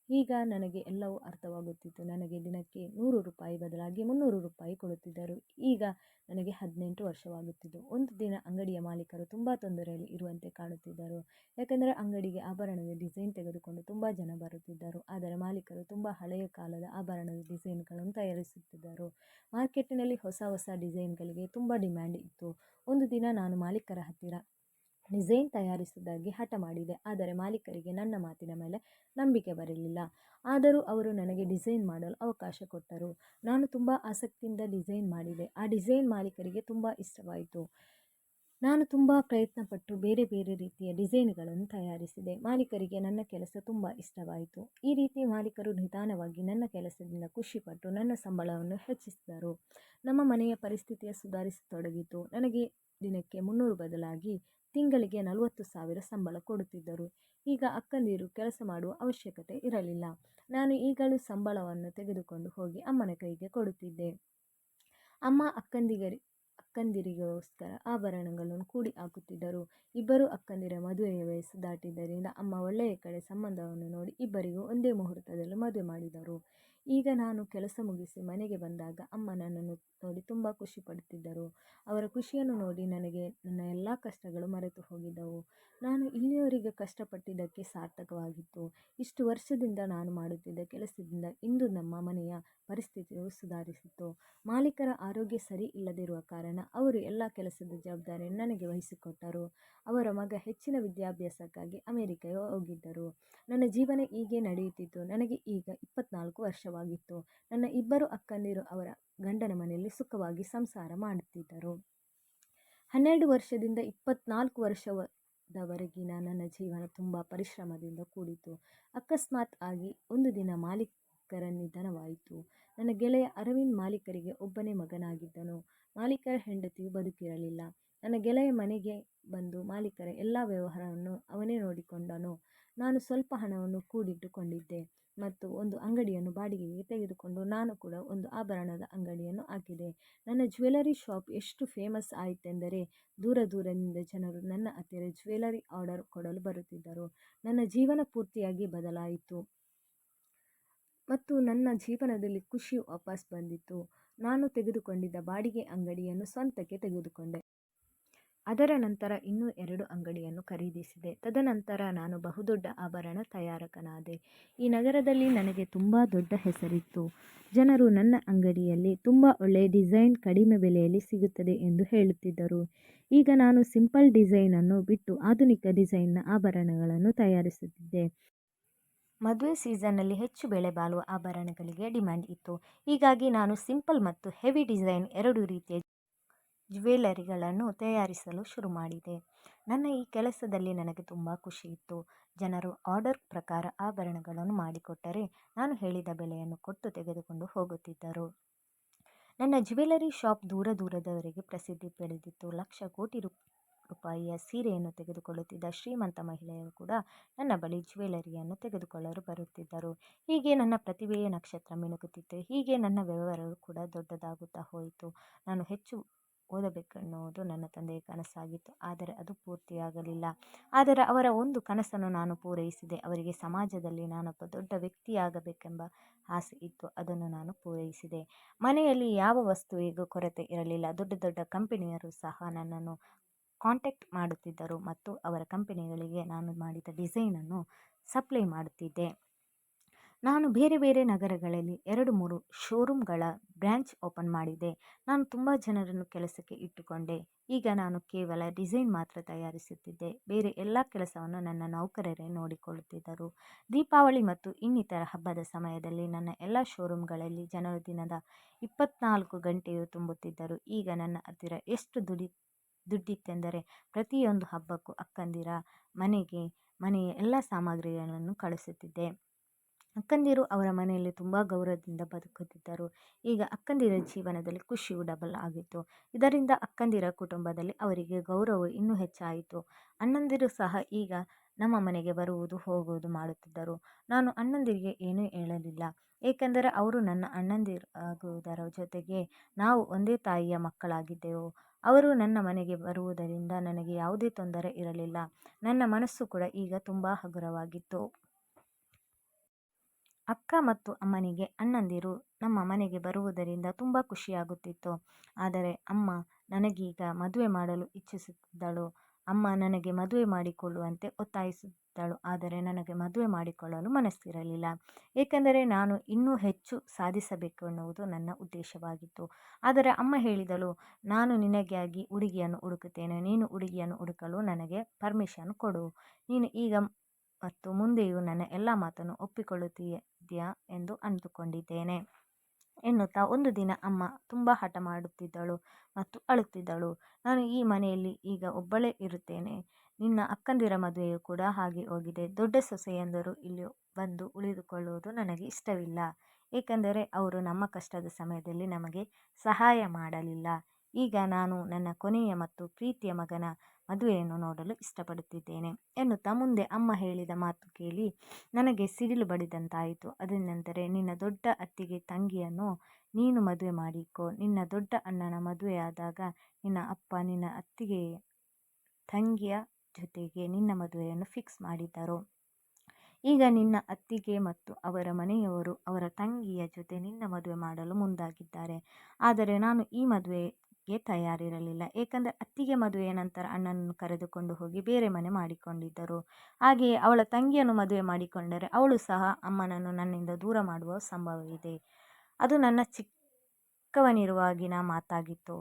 Speaker 1: ಈಗ ನನಗೆ ಎಲ್ಲವೂ ಅರ್ಥವಾಗುತ್ತಿತ್ತು. ನನಗೆ ದಿನಕ್ಕೆ 100 ರೂಪಾಯಿ ಬದಲಾಗಿ 300 ರೂಪಾಯಿ ಕೊಡುತ್ತಿದ್ದರು. ಈಗ ನನಗೆ 18 ವರ್ಷವಾಗುತ್ತಿದ್ದು. ಒಂದು ದಿನ ಅಂಗಡಿಯ ಮಾಲೀಕರು ತುಂಬ ತೊಂದರೆಯಲ್ಲಿ ಇರುವಂತೆ ಕಾಣುತ್ತಿದ್ದರು. ಯಾಕೆಂದರೆ ಅಂಗಡಿಗೆ ಆಭರಣದ ಡಿಸೈನ್ ತೆಗೆದುಕೊಂಡು ತುಂಬ ಜನ ಬರುತ್ತಿದ್ದರು. ಆದರೆ ಮಾಲೀಕರು ತುಂಬ ಹಳೆಯ ಕಾಲದ ಆಭರಣದ ಡಿಸೈನ್ಗಳನ್ನು ತಯಾರಿಸುತ್ತಿದ್ದರು. ಮಾರ್ಕೆಟಿನಲ್ಲಿ ಹೊಸ ಡಿಸೈನ್ಗಳಿಗೆ ತುಂಬ ಡಿಮ್ಯಾಂಡ್ ಇತ್ತು. ಒಂದು ದಿನ ನಾನು ಮಾಲೀಕರ ಹತ್ತಿರ ಡಿಸೈನ್ ತಯಾರಿಸುವುದಾಗಿ ಹಠ ಮಾಡಿದೆ. ಆದರೆ ಮಾಲೀಕರಿಗೆ ನನ್ನ ಮಾತಿನ ಮೇಲೆ ನಂಬಿಕೆ ಬರಲಿಲ್ಲ. ಆದರೂ ಅವರು ನನಗೆ ಡಿಸೈನ್ ಮಾಡಲು ಅವಕಾಶ ಕೊಟ್ಟರು. ನಾನು ತುಂಬ ಆಸಕ್ತಿಯಿಂದ ಡಿಸೈನ್ ಮಾಡಿದೆ. ಆ ಡಿಸೈನ್ ಮಾಲೀಕರಿಗೆ ತುಂಬ ಇಷ್ಟವಾಯಿತು. ನಾನು ತುಂಬ ಪ್ರಯತ್ನಪಟ್ಟು ಬೇರೆ ಬೇರೆ ರೀತಿಯ ಡಿಸೈನ್ಗಳನ್ನು ತಯಾರಿಸಿದೆ. ಮಾಲೀಕರಿಗೆ ನನ್ನ ಕೆಲಸ ತುಂಬ ಇಷ್ಟವಾಯಿತು. ಈ ರೀತಿ ಮಾಲೀಕರು ನಿಧಾನವಾಗಿ ನನ್ನ ಕೆಲಸದಿಂದ ಖುಷಿಪಟ್ಟು ನನ್ನ ಸಂಬಳವನ್ನು ಹೆಚ್ಚಿಸಿದರು. ನಮ್ಮ ಮನೆಯ ಪರಿಸ್ಥಿತಿಯ ಸುಧಾರಿಸತೊಡಗಿತು. ನನಗೆ ದಿನಕ್ಕೆ 300 ಬದಲಾಗಿ ತಿಂಗಳಿಗೆ 40,000 ಸಂಬಳ ಕೊಡುತ್ತಿದ್ದರು. ಈಗ ಅಕ್ಕಂದಿರು ಕೆಲಸ ಮಾಡುವ ಅವಶ್ಯಕತೆ ಇರಲಿಲ್ಲ. ನಾನು ಈಗಲೂ ಸಂಬಳವನ್ನು ತೆಗೆದುಕೊಂಡು ಹೋಗಿ ಅಮ್ಮನ ಕೈಗೆ ಕೊಡುತ್ತಿದ್ದೆ. ಅಮ್ಮ ಅಕ್ಕಂದಿರಿಗೋಸ್ಕರ ಆಭರಣಗಳನ್ನು ಕೂಡಿ ಹಾಕುತ್ತಿದ್ದರು. ಇಬ್ಬರು ಅಕ್ಕಂದಿರ ಮದುವೆಯ ವಯಸ್ಸು ದಾಟಿದ್ದರಿಂದ ಅಮ್ಮ ಒಳ್ಳೆಯ ಕಡೆ ಸಂಬಂಧವನ್ನು ನೋಡಿ ಇಬ್ಬರಿಗೂ ಒಂದೇ ಮುಹೂರ್ತದಲ್ಲಿ ಮದುವೆ ಮಾಡಿದರು. ಈಗ ನಾನು ಕೆಲಸ ಮುಗಿಸಿ ಮನೆಗೆ ಬಂದಾಗ ಅಮ್ಮ ನನ್ನನ್ನು ನೋಡಿ ತುಂಬ ಖುಷಿ ಪಡುತ್ತಿದ್ದರು. ಅವರ ಖುಷಿಯನ್ನು ನೋಡಿ ನನಗೆ ನನ್ನ ಎಲ್ಲ ಕಷ್ಟಗಳು ಮರೆತು ಹೋಗಿದ್ದವು. ನಾನು ಇಲ್ಲಿಯವರೆಗೆ ಕಷ್ಟಪಟ್ಟಿದ್ದಕ್ಕೆ ಸಾರ್ಥಕವಾಗಿತ್ತು. ಇಷ್ಟು ವರ್ಷದಿಂದ ನಾನು ಮಾಡುತ್ತಿದ್ದ ಕೆಲಸದಿಂದ ಇಂದು ನಮ್ಮ ಮನೆಯ ಪರಿಸ್ಥಿತಿಯು ಸುಧಾರಿಸಿತು. ಮಾಲೀಕರ ಆರೋಗ್ಯ ಸರಿ ಇಲ್ಲದಿರುವ ಕಾರಣ ಅವರು ಎಲ್ಲ ಕೆಲಸದ ಜವಾಬ್ದಾರಿಯನ್ನು ನನಗೆ ವಹಿಸಿಕೊಟ್ಟರು. ಅವರ ಮಗ ಹೆಚ್ಚಿನ ವಿದ್ಯಾಭ್ಯಾಸಕ್ಕಾಗಿ ಅಮೆರಿಕೆಗೆ ಹೋಗಿದ್ದರು. ನನ್ನ ಜೀವನ ಹೀಗೆ ನಡೆಯುತ್ತಿತ್ತು. ನನಗೆ ಈಗ 24 ವರ್ಷವಾಗಿತ್ತು. ನನ್ನ ಇಬ್ಬರು ಅಕ್ಕಂದಿರು ಅವರ ಗಂಡನ ಮನೆಯಲ್ಲಿ ಸುಖವಾಗಿ ಸಂಸಾರ ಮಾಡುತ್ತಿದ್ದರು. 12 ವರ್ಷದಿಂದ 24 ವರ್ಷದವರೆಗಿನ ನನ್ನ ಜೀವನ ತುಂಬ ಪರಿಶ್ರಮದಿಂದ ಕೂಡಿತು. ಅಕಸ್ಮಾತ್ ಆಗಿ ಒಂದು ದಿನ ಮಾಲೀಕರ ನಿಧನವಾಯಿತು. ನನ್ನ ಗೆಳೆಯ ಅರವಿಂದ್ ಮಾಲೀಕರಿಗೆ ಒಬ್ಬನೇ ಮಗನಾಗಿದ್ದನು. ಮಾಲೀಕರ ಹೆಂಡತಿಯು ಬದುಕಿರಲಿಲ್ಲ. ನನ್ನ ಗೆಳೆಯ ಮನೆಗೆ ಬಂದು ಮಾಲೀಕರ ಎಲ್ಲ ವ್ಯವಹಾರವನ್ನು ಅವನೇ ನೋಡಿಕೊಂಡನು. ನಾನು ಸ್ವಲ್ಪ ಹಣವನ್ನು ಕೂಡಿಟ್ಟುಕೊಂಡಿದ್ದೆ ಮತ್ತು ಒಂದು ಅಂಗಡಿಯನ್ನು ಬಾಡಿಗೆಗೆ ತೆಗೆದುಕೊಂಡು ನಾನು ಕೂಡ ಒಂದು ಆಭರಣದ ಅಂಗಡಿಯನ್ನು ಹಾಕಿದೆ. ನನ್ನ ಜ್ಯುವೆಲರಿ ಶಾಪ್ ಎಷ್ಟು ಫೇಮಸ್ ಆಯಿತೆಂದರೆ ದೂರ ದೂರದಿಂದ ಜನರು ನನ್ನ ಹತ್ತಿರ ಜ್ಯುವೆಲರಿ ಆರ್ಡರ್ ಕೊಡಲು ಬರುತ್ತಿದ್ದರು. ನನ್ನ ಜೀವನ ಪೂರ್ತಿಯಾಗಿ ಬದಲಾಯಿತು ಮತ್ತು ನನ್ನ ಜೀವನದಲ್ಲಿ ಖುಷಿ ವಾಪಸ್ ಬಂದಿತು. ನಾನು ತೆಗೆದುಕೊಂಡಿದ್ದ ಬಾಡಿಗೆ ಅಂಗಡಿಯನ್ನು ಸ್ವಂತಕ್ಕೆ ತೆಗೆದುಕೊಂಡೆ. ಅದರ ನಂತರ ಇನ್ನೂ 2 ಅಂಗಡಿಯನ್ನು ಖರೀದಿಸಿದೆ. ತದನಂತರ ನಾನು ಬಹುದೊಡ್ಡ ಆಭರಣ ತಯಾರಕನಾದೆ. ಈ ನಗರದಲ್ಲಿ ನನಗೆ ತುಂಬ ದೊಡ್ಡ ಹೆಸರಿತ್ತು. ಜನರು ನನ್ನ ಅಂಗಡಿಯಲ್ಲಿ ತುಂಬ ಒಳ್ಳೆಯ ಡಿಸೈನ್ ಕಡಿಮೆ ಬೆಲೆಯಲ್ಲಿ ಸಿಗುತ್ತದೆ ಎಂದು ಹೇಳುತ್ತಿದ್ದರು. ಈಗ ನಾನು ಸಿಂಪಲ್ ಡಿಸೈನನ್ನು ಬಿಟ್ಟು ಆಧುನಿಕ ಡಿಸೈನ್ನ ಆಭರಣಗಳನ್ನು ತಯಾರಿಸುತ್ತಿದ್ದೆ. ಮದುವೆ ಸೀಸನ್ನಲ್ಲಿ ಹೆಚ್ಚು ಬೆಲೆ ಬಾಳುವ ಆಭರಣಗಳಿಗೆ ಡಿಮ್ಯಾಂಡ್ ಇತ್ತು. ಹೀಗಾಗಿ ನಾನು ಸಿಂಪಲ್ ಮತ್ತು ಹೆವಿ ಡಿಸೈನ್ 2 ರೀತಿಯ ಜ್ಯುವೆಲರಿಗಳನ್ನು ತಯಾರಿಸಲು ಶುರು ಮಾಡಿದೆ. ನನ್ನ ಈ ಕೆಲಸದಲ್ಲಿ ನನಗೆ ತುಂಬ ಖುಷಿ ಇತ್ತು. ಜನರು ಆರ್ಡರ್ ಪ್ರಕಾರ ಆಭರಣಗಳನ್ನು ಮಾಡಿಕೊಟ್ಟರೆ ನಾನು ಹೇಳಿದ ಬೆಲೆಯನ್ನು ಕೊಟ್ಟು ತೆಗೆದುಕೊಂಡು ಹೋಗುತ್ತಿದ್ದರು. ನನ್ನ ಜ್ಯುವೆಲರಿ ಶಾಪ್ ದೂರ ದೂರದವರೆಗೆ ಪ್ರಸಿದ್ಧಿ ಪಡೆದಿತ್ತು. ಲಕ್ಷ ಕೋಟಿ ರೂಪಾಯಿಯ ಸೀರೆಯನ್ನು ತೆಗೆದುಕೊಳ್ಳುತ್ತಿದ್ದ ಶ್ರೀಮಂತ ಮಹಿಳೆಯರು ಕೂಡ ನನ್ನ ಬಳಿ ಜ್ಯುವೆಲರಿಯನ್ನು ತೆಗೆದುಕೊಳ್ಳಲು ಬರುತ್ತಿದ್ದರು. ಹೀಗೆ ನನ್ನ ಪ್ರತಿಭೆಯ ನಕ್ಷತ್ರ ಮಿನುಗುತ್ತಿತ್ತು. ಹೀಗೆ ನನ್ನ ವ್ಯವಹಾರವು ಕೂಡ ದೊಡ್ಡದಾಗುತ್ತಾ ಹೋಯಿತು. ನಾನು ಹೆಚ್ಚು ಓದಬೇಕೆನ್ನುವುದು ನನ್ನ ತಂದೆಯ ಕನಸಾಗಿತ್ತು. ಆದರೆ ಅದು ಪೂರ್ತಿಯಾಗಲಿಲ್ಲ. ಆದರೆ ಅವರ ಒಂದು ಕನಸನ್ನು ನಾನು ಪೂರೈಸಿದೆ. ಅವರಿಗೆ ಸಮಾಜದಲ್ಲಿ ನಾನೊಬ್ಬ ದೊಡ್ಡ ವ್ಯಕ್ತಿಯಾಗಬೇಕೆಂಬ ಆಸೆ ಇತ್ತು. ಅದನ್ನು ನಾನು ಪೂರೈಸಿದೆ. ಮನೆಯಲ್ಲಿ ಯಾವ ವಸ್ತುವಿಗೂ ಕೊರತೆ ಇರಲಿಲ್ಲ. ದೊಡ್ಡ ದೊಡ್ಡ ಕಂಪನಿಯರು ಸಹ ನನ್ನನ್ನು ಕಾಂಟ್ಯಾಕ್ಟ್ ಮಾಡುತ್ತಿದ್ದರು ಮತ್ತು ಅವರ ಕಂಪನಿಗಳಿಗೆ ನಾನು ಮಾಡಿದ ಡಿಸೈನನ್ನು ಸಪ್ಲೈ ಮಾಡುತ್ತಿದ್ದೆ. ನಾನು ಬೇರೆ ಬೇರೆ ನಗರಗಳಲ್ಲಿ 2-3 ಶೋರೂಮ್ಗಳ ಬ್ರ್ಯಾಂಚ್ ಓಪನ್ ಮಾಡಿದೆ. ನಾನು ತುಂಬ ಜನರನ್ನು ಕೆಲಸಕ್ಕೆ ಇಟ್ಟುಕೊಂಡೆ. ಈಗ ನಾನು ಕೇವಲ ಡಿಸೈನ್ ಮಾತ್ರ ತಯಾರಿಸುತ್ತಿದ್ದೆ. ಬೇರೆ ಎಲ್ಲ ಕೆಲಸವನ್ನು ನನ್ನ ನೌಕರರೇ ನೋಡಿಕೊಳ್ಳುತ್ತಿದ್ದರು. ದೀಪಾವಳಿ ಮತ್ತು ಇನ್ನಿತರ ಹಬ್ಬದ ಸಮಯದಲ್ಲಿ ನನ್ನ ಎಲ್ಲ ಶೋರೂಮ್ಗಳಲ್ಲಿ ಜನರು ದಿನದ 24 ಗಂಟೆಯೂ ತುಂಬುತ್ತಿದ್ದರು. ಈಗ ನನ್ನ ಹತ್ತಿರ ಎಷ್ಟು ದುಡ್ಡಿತ್ತೆಂದರೆ ಪ್ರತಿಯೊಂದು ಹಬ್ಬಕ್ಕೂ ಅಕ್ಕಂದಿರ ಮನೆಯ ಎಲ್ಲ ಸಾಮಗ್ರಿಗಳನ್ನು ಕಳಿಸುತ್ತಿದ್ದೆ. ಅಕ್ಕಂದಿರು ಅವರ ಮನೆಯಲ್ಲಿ ತುಂಬ ಗೌರವದಿಂದ ಬದುಕುತ್ತಿದ್ದರು. ಈಗ ಅಕ್ಕಂದಿರ ಜೀವನದಲ್ಲಿ ಖುಷಿಯು ಡಬಲ್ ಆಗಿತ್ತು. ಇದರಿಂದ ಅಕ್ಕಂದಿರ ಕುಟುಂಬದಲ್ಲಿ ಅವರಿಗೆ ಗೌರವವು ಇನ್ನೂ ಹೆಚ್ಚಾಯಿತು. ಅಣ್ಣಂದಿರು ಸಹ ಈಗ ನಮ್ಮ ಮನೆಗೆ ಬರುವುದು ಹೋಗುವುದು ಮಾಡುತ್ತಿದ್ದರು. ನಾನು ಅಣ್ಣಂದಿರಿಗೆ ಏನೂ ಹೇಳಲಿಲ್ಲ. ಏಕೆಂದರೆ ಅವರು ನನ್ನ ಅಣ್ಣಂದಿರಾಗುವುದರ ಜೊತೆಗೆ ನಾವು ಒಂದೇ ತಾಯಿಯ ಮಕ್ಕಳಾಗಿದ್ದೆವು. ಅವರು ನನ್ನ ಮನೆಗೆ ಬರುವುದರಿಂದ ನನಗೆ ಯಾವುದೇ ತೊಂದರೆ ಇರಲಿಲ್ಲ. ನನ್ನ ಮನಸ್ಸು ಕೂಡ ಈಗ ತುಂಬ ಹಗುರವಾಗಿತ್ತು. ಅಕ್ಕ ಮತ್ತು ಅಮ್ಮನಿಗೆ ಅಣ್ಣಂದಿರು ನಮ್ಮ ಮನೆಗೆ ಬರುವುದರಿಂದ ತುಂಬ ಖುಷಿಯಾಗುತ್ತಿತ್ತು. ಆದರೆ ಅಮ್ಮ ನನಗೀಗ ಮದುವೆ ಮಾಡಲು ಇಚ್ಛಿಸುತ್ತಿದ್ದಳು. ಅಮ್ಮ ನನಗೆ ಮದುವೆ ಮಾಡಿಕೊಳ್ಳುವಂತೆ ಒತ್ತಾಯಿಸುತ್ತಿದ್ದಳು. ಆದರೆ ನನಗೆ ಮದುವೆ ಮಾಡಿಕೊಳ್ಳಲು ಮನಸ್ಸಿರಲಿಲ್ಲ. ಏಕೆಂದರೆ ನಾನು ಇನ್ನೂ ಹೆಚ್ಚು ಸಾಧಿಸಬೇಕೆನ್ನುವುದು ನನ್ನ ಉದ್ದೇಶವಾಗಿತ್ತು. ಆದರೆ ಅಮ್ಮ ಹೇಳಿದಳು, ನಾನು ನಿನಗಾಗಿ ಹುಡುಗಿಯನ್ನು ಹುಡುಕುತ್ತೇನೆ. ನೀನು ಹುಡುಗಿಯನ್ನು ಹುಡುಕಲು ನನಗೆ ಪರ್ಮಿಷನ್ ಕೊಡು. ನೀನು ಈಗ ಮತ್ತು ಮುಂದೆಯೂ ನನ್ನ ಎಲ್ಲ ಮಾತನ್ನು ಒಪ್ಪಿಕೊಳ್ಳುತ್ತೀಯಾ ಎಂದು ಅಂದುಕೊಂಡಿದ್ದೇನೆ ಎನ್ನುತ್ತಾ ಒಂದು ದಿನ ಅಮ್ಮ ತುಂಬ ಹಠ ಮಾಡುತ್ತಿದ್ದಳು ಮತ್ತು ಅಳುತ್ತಿದ್ದಳು. ನಾನು ಈ ಮನೆಯಲ್ಲಿ ಈಗ ಒಬ್ಬಳೇ ಇರುತ್ತೇನೆ. ನಿನ್ನ ಅಕ್ಕಂದಿರ ಮದುವೆಯೂ ಕೂಡ ಹಾಗೆ ಹೋಗಿದೆ. ದೊಡ್ಡ ಸೊಸೆಯಂದಿರು ಇಲ್ಲಿ ಬಂದು ಉಳಿದುಕೊಳ್ಳುವುದು ನನಗೆ ಇಷ್ಟವಿಲ್ಲ. ಏಕೆಂದರೆ ಅವರು ನಮ್ಮ ಕಷ್ಟದ ಸಮಯದಲ್ಲಿ ನಮಗೆ ಸಹಾಯ ಮಾಡಲಿಲ್ಲ. ಈಗ ನಾನು ನನ್ನ ಕೊನೆಯ ಮತ್ತು ಪ್ರೀತಿಯ ಮಗನ ಮದುವೆಯನ್ನು ನೋಡಲು ಇಷ್ಟಪಡುತ್ತಿದ್ದೇನೆ ಎನ್ನುತ್ತಾ ಮುಂದೆ ಅಮ್ಮ ಹೇಳಿದ ಮಾತು ಕೇಳಿ ನನಗೆ ಸಿಡಿಲು ಬಡಿದಂತಾಯಿತು. ಅದೇನೆಂದರೆ, ನಿನ್ನ ದೊಡ್ಡ ಅತ್ತಿಗೆ ತಂಗಿಯನ್ನು ನೀನು ಮದುವೆ ಮಾಡಿಕೊ. ನಿನ್ನ ದೊಡ್ಡ ಅಣ್ಣನ ಮದುವೆಯಾದಾಗ ನಿನ್ನ ಅಪ್ಪ ನಿನ್ನ ಅತ್ತಿಗೆ ತಂಗಿಯ ಜೊತೆಗೆ ನಿನ್ನ ಮದುವೆಯನ್ನು ಫಿಕ್ಸ್ ಮಾಡಿದ್ದರು. ಈಗ ನಿನ್ನ ಅತ್ತಿಗೆ ಮತ್ತು ಅವರ ಮನೆಯವರು ಅವರ ತಂಗಿಯ ಜೊತೆ ನಿನ್ನ ಮದುವೆ ಮಾಡಲು ಮುಂದಾಗಿದ್ದಾರೆ. ಆದರೆ ನಾನು ಈ ಮದುವೆಗೆ ತಯಾರಿರಲಿಲ್ಲ. ಏಕೆಂದರೆ ಅತ್ತಿಗೆ ಮದುವೆಯ ನಂತರ ಅಣ್ಣನನ್ನು ಕರೆದುಕೊಂಡು ಹೋಗಿ ಬೇರೆ ಮನೆ ಮಾಡಿಕೊಂಡಿದ್ದರು. ಹಾಗೆಯೇ ಅವಳ ತಂಗಿಯನ್ನು ಮದುವೆ ಮಾಡಿಕೊಂಡರೆ ಅವಳು ಸಹ ಅಮ್ಮನನ್ನು ನನ್ನಿಂದ ದೂರ ಮಾಡುವ ಸಂಭವವಿದೆ. ಅದು ನನ್ನ ಚಿಕ್ಕವನಿರುವಾಗಿನ ಮಾತಾಗಿತ್ತು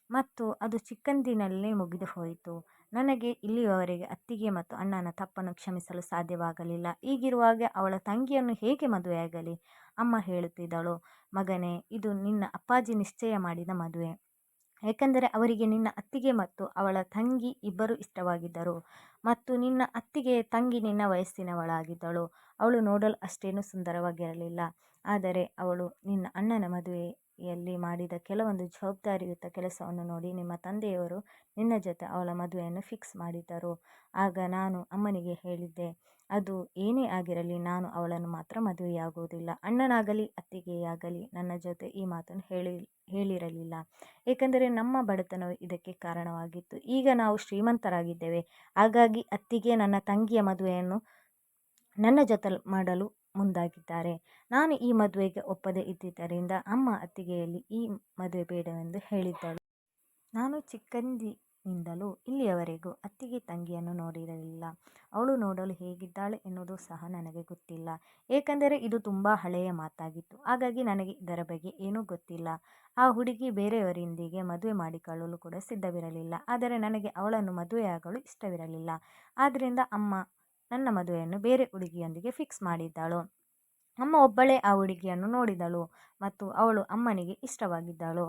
Speaker 1: ಮತ್ತು ಅದು ಚಿಕ್ಕಂದಿನಲ್ಲೇ ಮುಗಿದು ಹೋಯಿತು. ನನಗೆ ಇಲ್ಲಿಯವರೆಗೆ ಅತ್ತಿಗೆ ಮತ್ತು ಅಣ್ಣನ ತಪ್ಪನ್ನು ಕ್ಷಮಿಸಲು ಸಾಧ್ಯವಾಗಲಿಲ್ಲ. ಹೀಗಿರುವಾಗ ಅವಳ ತಂಗಿಯನ್ನು ಹೇಗೆ ಮದುವೆಯಾಗಲಿ? ಅಮ್ಮ ಹೇಳುತ್ತಿದ್ದಳು, ಮಗನೇ, ಇದು ನಿನ್ನ ಅಪ್ಪಾಜಿ ನಿಶ್ಚಯ ಮಾಡಿದ ಮದುವೆ. ಏಕೆಂದರೆ ಅವರಿಗೆ ನಿನ್ನ ಅತ್ತಿಗೆ ಮತ್ತು ಅವಳ ತಂಗಿ ಇಬ್ಬರು ಇಷ್ಟವಾಗಿದ್ದರು ಮತ್ತು ನಿನ್ನ ಅತ್ತಿಗೆಯ ತಂಗಿ ನಿನ್ನ ವಯಸ್ಸಿನವಳಾಗಿದ್ದಳು. ಅವಳು ನೋಡಲು ಅಷ್ಟೇನೂ ಸುಂದರವಾಗಿರಲಿಲ್ಲ. ಆದರೆ ಅವಳು ನಿನ್ನ ಅಣ್ಣನ ಮದುವೆಯಲ್ಲಿ ಮಾಡಿದ ಕೆಲವೊಂದು ಜವಾಬ್ದಾರಿಯುತ ಕೆಲಸವನ್ನು ನೋಡಿ ನಿಮ್ಮ ತಂದೆಯವರು ನಿನ್ನ ಜೊತೆ ಅವಳ ಮದುವೆಯನ್ನು ಫಿಕ್ಸ್ ಮಾಡಿದ್ದರು. ಆಗ ನಾನು ಅಮ್ಮನಿಗೆ ಹೇಳಿದ್ದೆ, ಅದು ಏನೇ ಆಗಿರಲಿ ನಾನು ಅವಳನ್ನು ಮಾತ್ರ ಮದುವೆಯಾಗುವುದಿಲ್ಲ. ಅಣ್ಣನಾಗಲಿ ಅತ್ತಿಗೆಯಾಗಲಿ ನನ್ನ ಜೊತೆ ಈ ಮಾತನ್ನು ಹೇಳಿರಲಿಲ್ಲ. ಏಕೆಂದರೆ ನಮ್ಮ ಬಡತನವು ಇದಕ್ಕೆ ಕಾರಣವಾಗಿತ್ತು. ಈಗ ನಾವು ಶ್ರೀಮಂತರಾಗಿದ್ದೇವೆ. ಹಾಗಾಗಿ ಅತ್ತಿಗೆ ನನ್ನ ತಂಗಿಯ ಮದುವೆಯನ್ನು ನನ್ನ ಜೊತೆ ಮಾಡಲು ಮುಂದಾಗಿದ್ದಾರೆ. ನಾನು ಈ ಮದುವೆಗೆ ಒಪ್ಪದೇ ಇದ್ದಿದ್ದರಿಂದ ಅಮ್ಮ ಅತ್ತಿಗೆಯಲ್ಲಿ ಈ ಮದುವೆ ಬೇಡವೆಂದು ಹೇಳಿದ್ದಳು. ನಾನು ಚಿಕ್ಕಂದಿನಿಂದಲೂ ಇಲ್ಲಿಯವರೆಗೂ ಅತ್ತಿಗೆ ತಂಗಿಯನ್ನು ನೋಡಿರಲಿಲ್ಲ. ಅವಳು ನೋಡಲು ಹೇಗಿದ್ದಾಳೆ ಎನ್ನುವುದು ಸಹ ನನಗೆ ಗೊತ್ತಿಲ್ಲ. ಏಕೆಂದರೆ ಇದು ತುಂಬ ಹಳೆಯ ಮಾತಾಗಿತ್ತು. ಹಾಗಾಗಿ ನನಗೆ ಇದರ ಬಗ್ಗೆ ಏನೂ ಗೊತ್ತಿಲ್ಲ. ಆ ಹುಡುಗಿ ಬೇರೆಯವರೊಂದಿಗೆ ಮದುವೆ ಮಾಡಿಕೊಳ್ಳಲು ಕೂಡ ಸಿದ್ಧವಿರಲಿಲ್ಲ. ಆದರೆ ನನಗೆ ಅವಳನ್ನು ಮದುವೆಯಾಗಲು ಇಷ್ಟವಿರಲಿಲ್ಲ. ಆದ್ದರಿಂದ ಅಮ್ಮ ನನ್ನ ಮದುವೆಯನ್ನು ಬೇರೆ ಹುಡುಗಿಯೊಂದಿಗೆ ಫಿಕ್ಸ್ ಮಾಡಿದ್ದಳು. ಅಮ್ಮ ಒಬ್ಬಳೇ ಆ ಹುಡುಗಿಯನ್ನು ನೋಡಿದಳು ಮತ್ತು ಅವಳು ಅಮ್ಮನಿಗೆ ಇಷ್ಟವಾಗಿದ್ದಳು.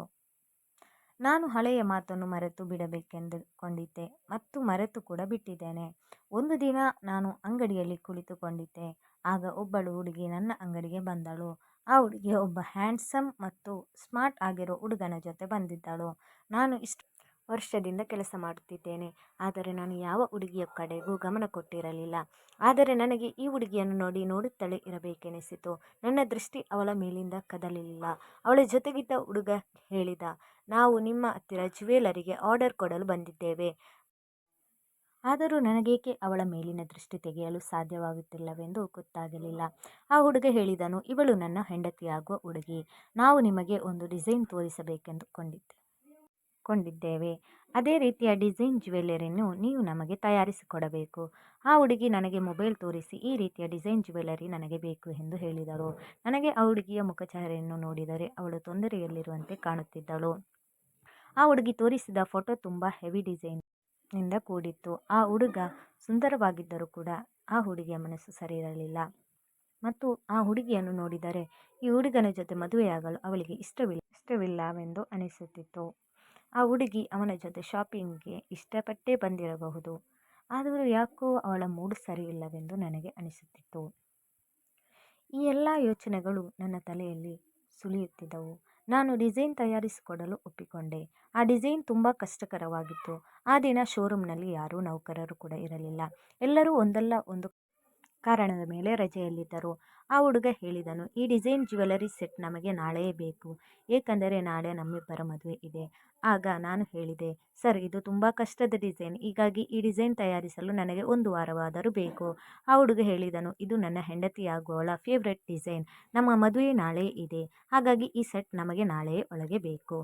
Speaker 1: ನಾನು ಹಳೆಯ ಮಾತನ್ನು ಮರೆತು ಬಿಡಬೇಕೆಂದುಕೊಂಡಿದ್ದೆ ಮತ್ತು ಮರೆತು ಕೂಡ ಬಿಟ್ಟಿದ್ದೇನೆ. ಒಂದು ದಿನ ನಾನು ಅಂಗಡಿಯಲ್ಲಿ ಕುಳಿತುಕೊಂಡಿದ್ದೆ. ಆಗ ಒಬ್ಬಳು ಹುಡುಗಿ ನನ್ನ ಅಂಗಡಿಗೆ ಬಂದಳು. ಆ ಹುಡುಗಿ ಒಬ್ಬ ಹ್ಯಾಂಡ್ಸಮ್ ಮತ್ತು ಸ್ಮಾರ್ಟ್ ಆಗಿರೋ ಹುಡುಗನ ಜೊತೆ ಬಂದಿದ್ದಳು. ನಾನು ಇಷ್ಟು ವರ್ಷದಿಂದ ಕೆಲಸ ಮಾಡುತ್ತಿದ್ದೇನೆ, ಆದರೆ ನಾನು ಯಾವ ಹುಡುಗಿಯ ಕಡೆಗೂ ಗಮನ ಕೊಟ್ಟಿರಲಿಲ್ಲ. ಆದರೆ ನನಗೆ ಈ ಹುಡುಗಿಯನ್ನು ನೋಡುತ್ತಲೇ ಇರಬೇಕೆನಿಸಿತು. ನನ್ನ ದೃಷ್ಟಿ ಅವಳ ಮೇಲಿಂದ ಕದಲಿಲ್ಲ. ಅವಳ ಜೊತೆಗಿದ್ದ ಹುಡುಗ ಹೇಳಿದ, ನಾವು ನಿಮ್ಮ ಹತ್ತಿರ ಜ್ಯುವೆಲರಿಗೆ ಆರ್ಡರ್ ಕೊಡಲು ಬಂದಿದ್ದೇವೆ. ಆದರೂ ನನಗೇಕೆ ಅವಳ ಮೇಲಿನ ದೃಷ್ಟಿ ತೆಗೆಯಲು ಸಾಧ್ಯವಾಗುತ್ತಿಲ್ಲವೆಂದು ಗೊತ್ತಾಗಲಿಲ್ಲ. ಆ ಹುಡುಗ ಹೇಳಿದನು, ಇವಳು ನನ್ನ ಹೆಂಡತಿಯಾಗುವ ಹುಡುಗಿ. ನಾವು ನಿಮಗೆ ಒಂದು ಡಿಸೈನ್ ತೋರಿಸಬೇಕೆಂದು ಕೊಂಡಿದ್ದೇವೆ. ಅದೇ ರೀತಿಯ ಡಿಸೈನ್ ಜ್ಯುವೆಲರಿಯನ್ನು ನೀವು ನಮಗೆ ತಯಾರಿಸಿಕೊಡಬೇಕು. ಆ ಹುಡುಗಿ ನನಗೆ ಮೊಬೈಲ್ ತೋರಿಸಿ ಈ ರೀತಿಯ ಡಿಸೈನ್ ಜ್ಯುವೆಲರಿ ನನಗೆ ಬೇಕು ಎಂದು ಹೇಳಿದಳು. ನನಗೆ ಆ ಹುಡುಗಿಯ ಮುಖಚಹರೆಯನ್ನು ನೋಡಿದರೆ ಅವಳು ತೊಂದರೆಯಲ್ಲಿರುವಂತೆ ಕಾಣುತ್ತಿದ್ದಳು. ಆ ಹುಡುಗಿ ತೋರಿಸಿದ ಫೋಟೋ ತುಂಬ ಹೆವಿ ಡಿಸೈನ್ನಿಂದ ಕೂಡಿತ್ತು. ಆ ಹುಡುಗ ಸುಂದರವಾಗಿದ್ದರೂ ಕೂಡ ಆ ಹುಡುಗಿಯ ಮನಸ್ಸು ಸರಿಯಿರಲಿಲ್ಲ ಮತ್ತು ಆ ಹುಡುಗಿಯನ್ನು ನೋಡಿದರೆ ಈ ಹುಡುಗನ ಜೊತೆ ಮದುವೆಯಾಗಲು ಅವಳಿಗೆ ಇಷ್ಟವಿಲ್ಲವೆಂದು ಅನಿಸುತ್ತಿತ್ತು. ಆ ಹುಡುಗಿ ಅವನ ಜೊತೆ ಶಾಪಿಂಗ್ಗೆ ಇಷ್ಟಪಟ್ಟೇ ಬಂದಿರಬಹುದು. ಆದರೂ ಯಾಕೋ ಅವಳ ಮೂಡ್ ಸರಿಯಿಲ್ಲವೆಂದು ನನಗೆ ಅನಿಸುತ್ತಿತ್ತು. ಈ ಎಲ್ಲ ಯೋಚನೆಗಳು ನನ್ನ ತಲೆಯಲ್ಲಿ ಸುಳಿಯುತ್ತಿದ್ದವು. ನಾನು ಡಿಸೈನ್ ತಯಾರಿಸಿಕೊಡಲು ಒಪ್ಪಿಕೊಂಡೆ. ಆ ಡಿಸೈನ್ ತುಂಬ ಕಷ್ಟಕರವಾಗಿತ್ತು. ಆ ದಿನ ಶೋರೂಮ್ನಲ್ಲಿ ಯಾರೂ ನೌಕರರು ಕೂಡ ಇರಲಿಲ್ಲ. ಎಲ್ಲರೂ ಒಂದಲ್ಲ ಒಂದು ಕಾರಣದ ಮೇಲೆ ರಜೆಯಲ್ಲಿದ್ದರು. ಆ ಹುಡುಗ ಹೇಳಿದನು, ಈ ಡಿಸೈನ್ ಜ್ಯುವೆಲರಿ ಸೆಟ್ ನಮಗೆ ನಾಳೆಯೇ ಬೇಕು, ಏಕೆಂದರೆ ನಾಳೆ ನಮ್ಮಿಬ್ಬರ ಮದುವೆ ಇದೆ. ಆಗ ನಾನು ಹೇಳಿದೆ, ಸರ್, ಇದು ತುಂಬ ಕಷ್ಟದ ಡಿಸೈನ್, ಹೀಗಾಗಿ ಈ ಡಿಸೈನ್ ತಯಾರಿಸಲು ನನಗೆ 1 ವಾರವಾದರೂ ಬೇಕು. ಆ ಹುಡುಗ ಹೇಳಿದನು, ಇದು ನನ್ನ ಹೆಂಡತಿಯಾಗುವವಳ ಫೇವ್ರೆಟ್ ಡಿಸೈನ್. ನಮ್ಮ ಮದುವೆ ನಾಳೆಯೇ ಇದೆ. ಹಾಗಾಗಿ ಈ ಸೆಟ್ ನಮಗೆ ನಾಳೆಯೇ ಒಳಗೆ ಬೇಕು.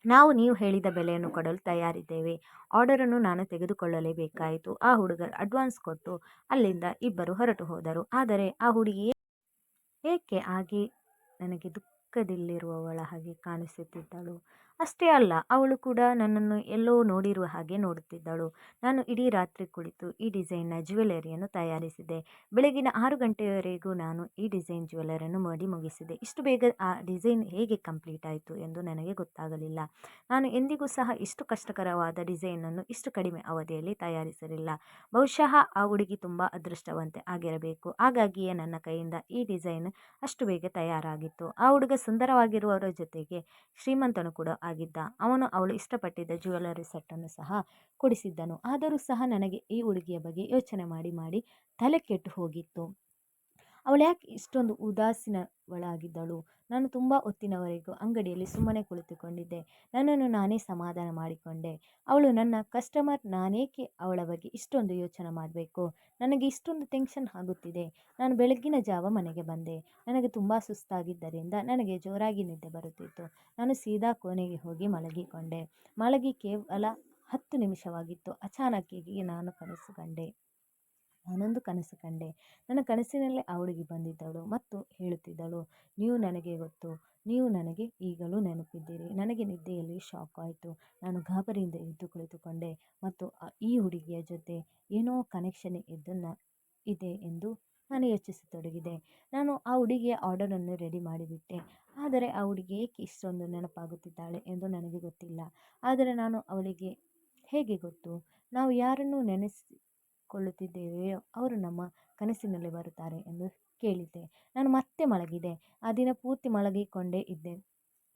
Speaker 1: ನಾವು ನೀವು ಹೇಳಿದ ಬೆಲೆಯನ್ನು ಕೊಡಲು ತಯಾರಿದ್ದೇವೆ. ಆರ್ಡರನ್ನು ನಾನು ತೆಗೆದುಕೊಳ್ಳಲೇಬೇಕಾಯಿತು. ಆ ಹುಡುಗ ಅಡ್ವಾನ್ಸ್ ಕೊಟ್ಟು ಅಲ್ಲಿಂದ ಇಬ್ಬರು ಹೊರಟು ಹೋದರು. ಆದರೆ ಆ ಹುಡುಗಿ ಏಕೆ ಹಾಗೆ ನನಗೆ ದುಃಖದಲ್ಲಿರುವವಳ ಹಾಗೆ ಕಾಣಿಸುತ್ತಿದ್ದಳು. ಅಷ್ಟೇ ಅಲ್ಲ, ಅವಳು ಕೂಡ ನನ್ನನ್ನು ಎಲ್ಲೋ ನೋಡಿರುವ ಹಾಗೆ ನೋಡುತ್ತಿದ್ದಳು. ನಾನು ಇಡೀ ರಾತ್ರಿ ಕುಳಿತು ಈ ಡಿಸೈನ್ನ ಜ್ಯುವೆಲರಿಯನ್ನು ತಯಾರಿಸಿದೆ. ಬೆಳಗಿನ 6 ಗಂಟೆಯವರೆಗೂ ನಾನು ಈ ಡಿಸೈನ್ ಜ್ಯುವೆಲರಿಯನ್ನು ಮಾಡಿ ಮುಗಿಸಿದೆ. ಇಷ್ಟು ಬೇಗ ಆ ಡಿಸೈನ್ ಹೇಗೆ ಕಂಪ್ಲೀಟ್ ಆಯಿತು ಎಂದು ನನಗೆ ಗೊತ್ತಾಗಲಿಲ್ಲ. ನಾನು ಎಂದಿಗೂ ಸಹ ಇಷ್ಟು ಕಷ್ಟಕರವಾದ ಡಿಸೈನನ್ನು ಇಷ್ಟು ಕಡಿಮೆ ಅವಧಿಯಲ್ಲಿ ತಯಾರಿಸಿರಲಿಲ್ಲ. ಬಹುಶಃ ಆ ಹುಡುಗಿ ತುಂಬ ಅದೃಷ್ಟವಂತೆ ಆಗಿರಬೇಕು. ಹಾಗಾಗಿಯೇ ನನ್ನ ಕೈಯಿಂದ ಈ ಡಿಸೈನ್ ಅಷ್ಟು ಬೇಗ ತಯಾರಾಗಿತ್ತು. ಆ ಹುಡುಗ ಸುಂದರವಾಗಿರುವವರ ಜೊತೆಗೆ ಶ್ರೀಮಂತನು ಕೂಡ ಆಗಿದ್ದ. ಅವಳು ಇಷ್ಟಪಟ್ಟಿದ್ದ ಜ್ಯುವೆಲರಿ ಸೆಟ್ಟನ್ನು ಸಹ ಕೊಡಿಸಿದ್ದನು. ಆದರೂ ಸಹ ನನಗೆ ಈ ಹುಡುಗಿಯ ಬಗ್ಗೆ ಯೋಚನೆ ಮಾಡಿ ತಲೆ ಕೆಟ್ಟು ಹೋಗಿತ್ತು. ಅವಳು ಯಾಕೆ ಇಷ್ಟೊಂದು ಉದಾಸೀನಳಾಗಿದ್ದಳು? ನಾನು ತುಂಬ ಹೊತ್ತಿನವರೆಗೂ ಅಂಗಡಿಯಲ್ಲಿ ಸುಮ್ಮನೆ ಕುಳಿತುಕೊಂಡಿದ್ದೆ. ನನ್ನನ್ನು ನಾನೇ ಸಮಾಧಾನ ಮಾಡಿಕೊಂಡೆ. ಅವಳು ನನ್ನ ಕಸ್ಟಮರ್, ನಾನೇಕೆ ಅವಳ ಬಗ್ಗೆ ಇಷ್ಟೊಂದು ಯೋಚನೆ ಮಾಡಬೇಕು? ನನಗೆ ಇಷ್ಟೊಂದು ಟೆನ್ಷನ್ ಆಗುತ್ತಿದೆ. ನಾನು ಬೆಳಗ್ಗಿನ ಜಾವ ಮನೆಗೆ ಬಂದೆ. ನನಗೆ ತುಂಬ ಸುಸ್ತಾಗಿದ್ದರಿಂದ ನನಗೆ ಜೋರಾಗಿ ನಿದ್ದೆ ಬರುತ್ತಿತ್ತು. ನಾನು ಸೀದಾ ಕೋಣೆಗೆ ಹೋಗಿ ಮಲಗಿಕೊಂಡೆ. ಮಲಗಿ ಕೇವಲ 10 ನಿಮಿಷವಾಗಿತ್ತು. ಅಚಾನಕ್ಕಾಗಿ ನಾನೊಂದು ಕನಸು ಕಂಡೆ. ನನ್ನ ಕನಸಿನಲ್ಲೇ ಆ ಹುಡುಗಿ ಬಂದಿದ್ದಳು ಮತ್ತು ಹೇಳುತ್ತಿದ್ದಳು, ನೀವು ನನಗೆ ಗೊತ್ತು, ನೀವು ನನಗೆ ಈಗಲೂ ನೆನಪಿದ್ದೀರಿ. ನನಗೆ ನಿದ್ದೆಯಲ್ಲಿ ಶಾಕ್ ಆಯಿತು. ನಾನು ಗಾಬರಿಯಿಂದ ಎದ್ದು ಕುಳಿತುಕೊಂಡೆ ಮತ್ತು ಈ ಹುಡುಗಿಯ ಜೊತೆ ಏನೋ ಕನೆಕ್ಷನ್ ಇದೆ ಎಂದು ನಾನು ಯೋಚಿಸತೊಡಗಿದೆ. ನಾನು ಆ ಹುಡುಗಿಯ ಆರ್ಡರನ್ನು ರೆಡಿ ಮಾಡಿಬಿಟ್ಟೆ. ಆದರೆ ಆ ಹುಡುಗಿ ಏಕೆ ಇಷ್ಟೊಂದು ನೆನಪಾಗುತ್ತಿದ್ದಾಳೆ ಎಂದು ನನಗೆ ಗೊತ್ತಿಲ್ಲ. ಆದರೆ ನಾನು ಅವಳಿಗೆ ಹೇಗೆ ಗೊತ್ತು? ನಾವು ಯಾರನ್ನು ನೆನೆಸಿಕೊಳ್ಳುತ್ತಿದ್ದೇವೆಯೋ ಅವರು ನಮ್ಮ ಕನಸಿನಲ್ಲಿ ಬರುತ್ತಾರೆ ಎಂದು ಕೇಳಿದ್ದೆ. ನಾನು ಮತ್ತೆ ಮಲಗಿದೆ. ಆ ದಿನ ಪೂರ್ತಿ ಮಲಗಿಕೊಂಡೇ ಇದ್ದೆ.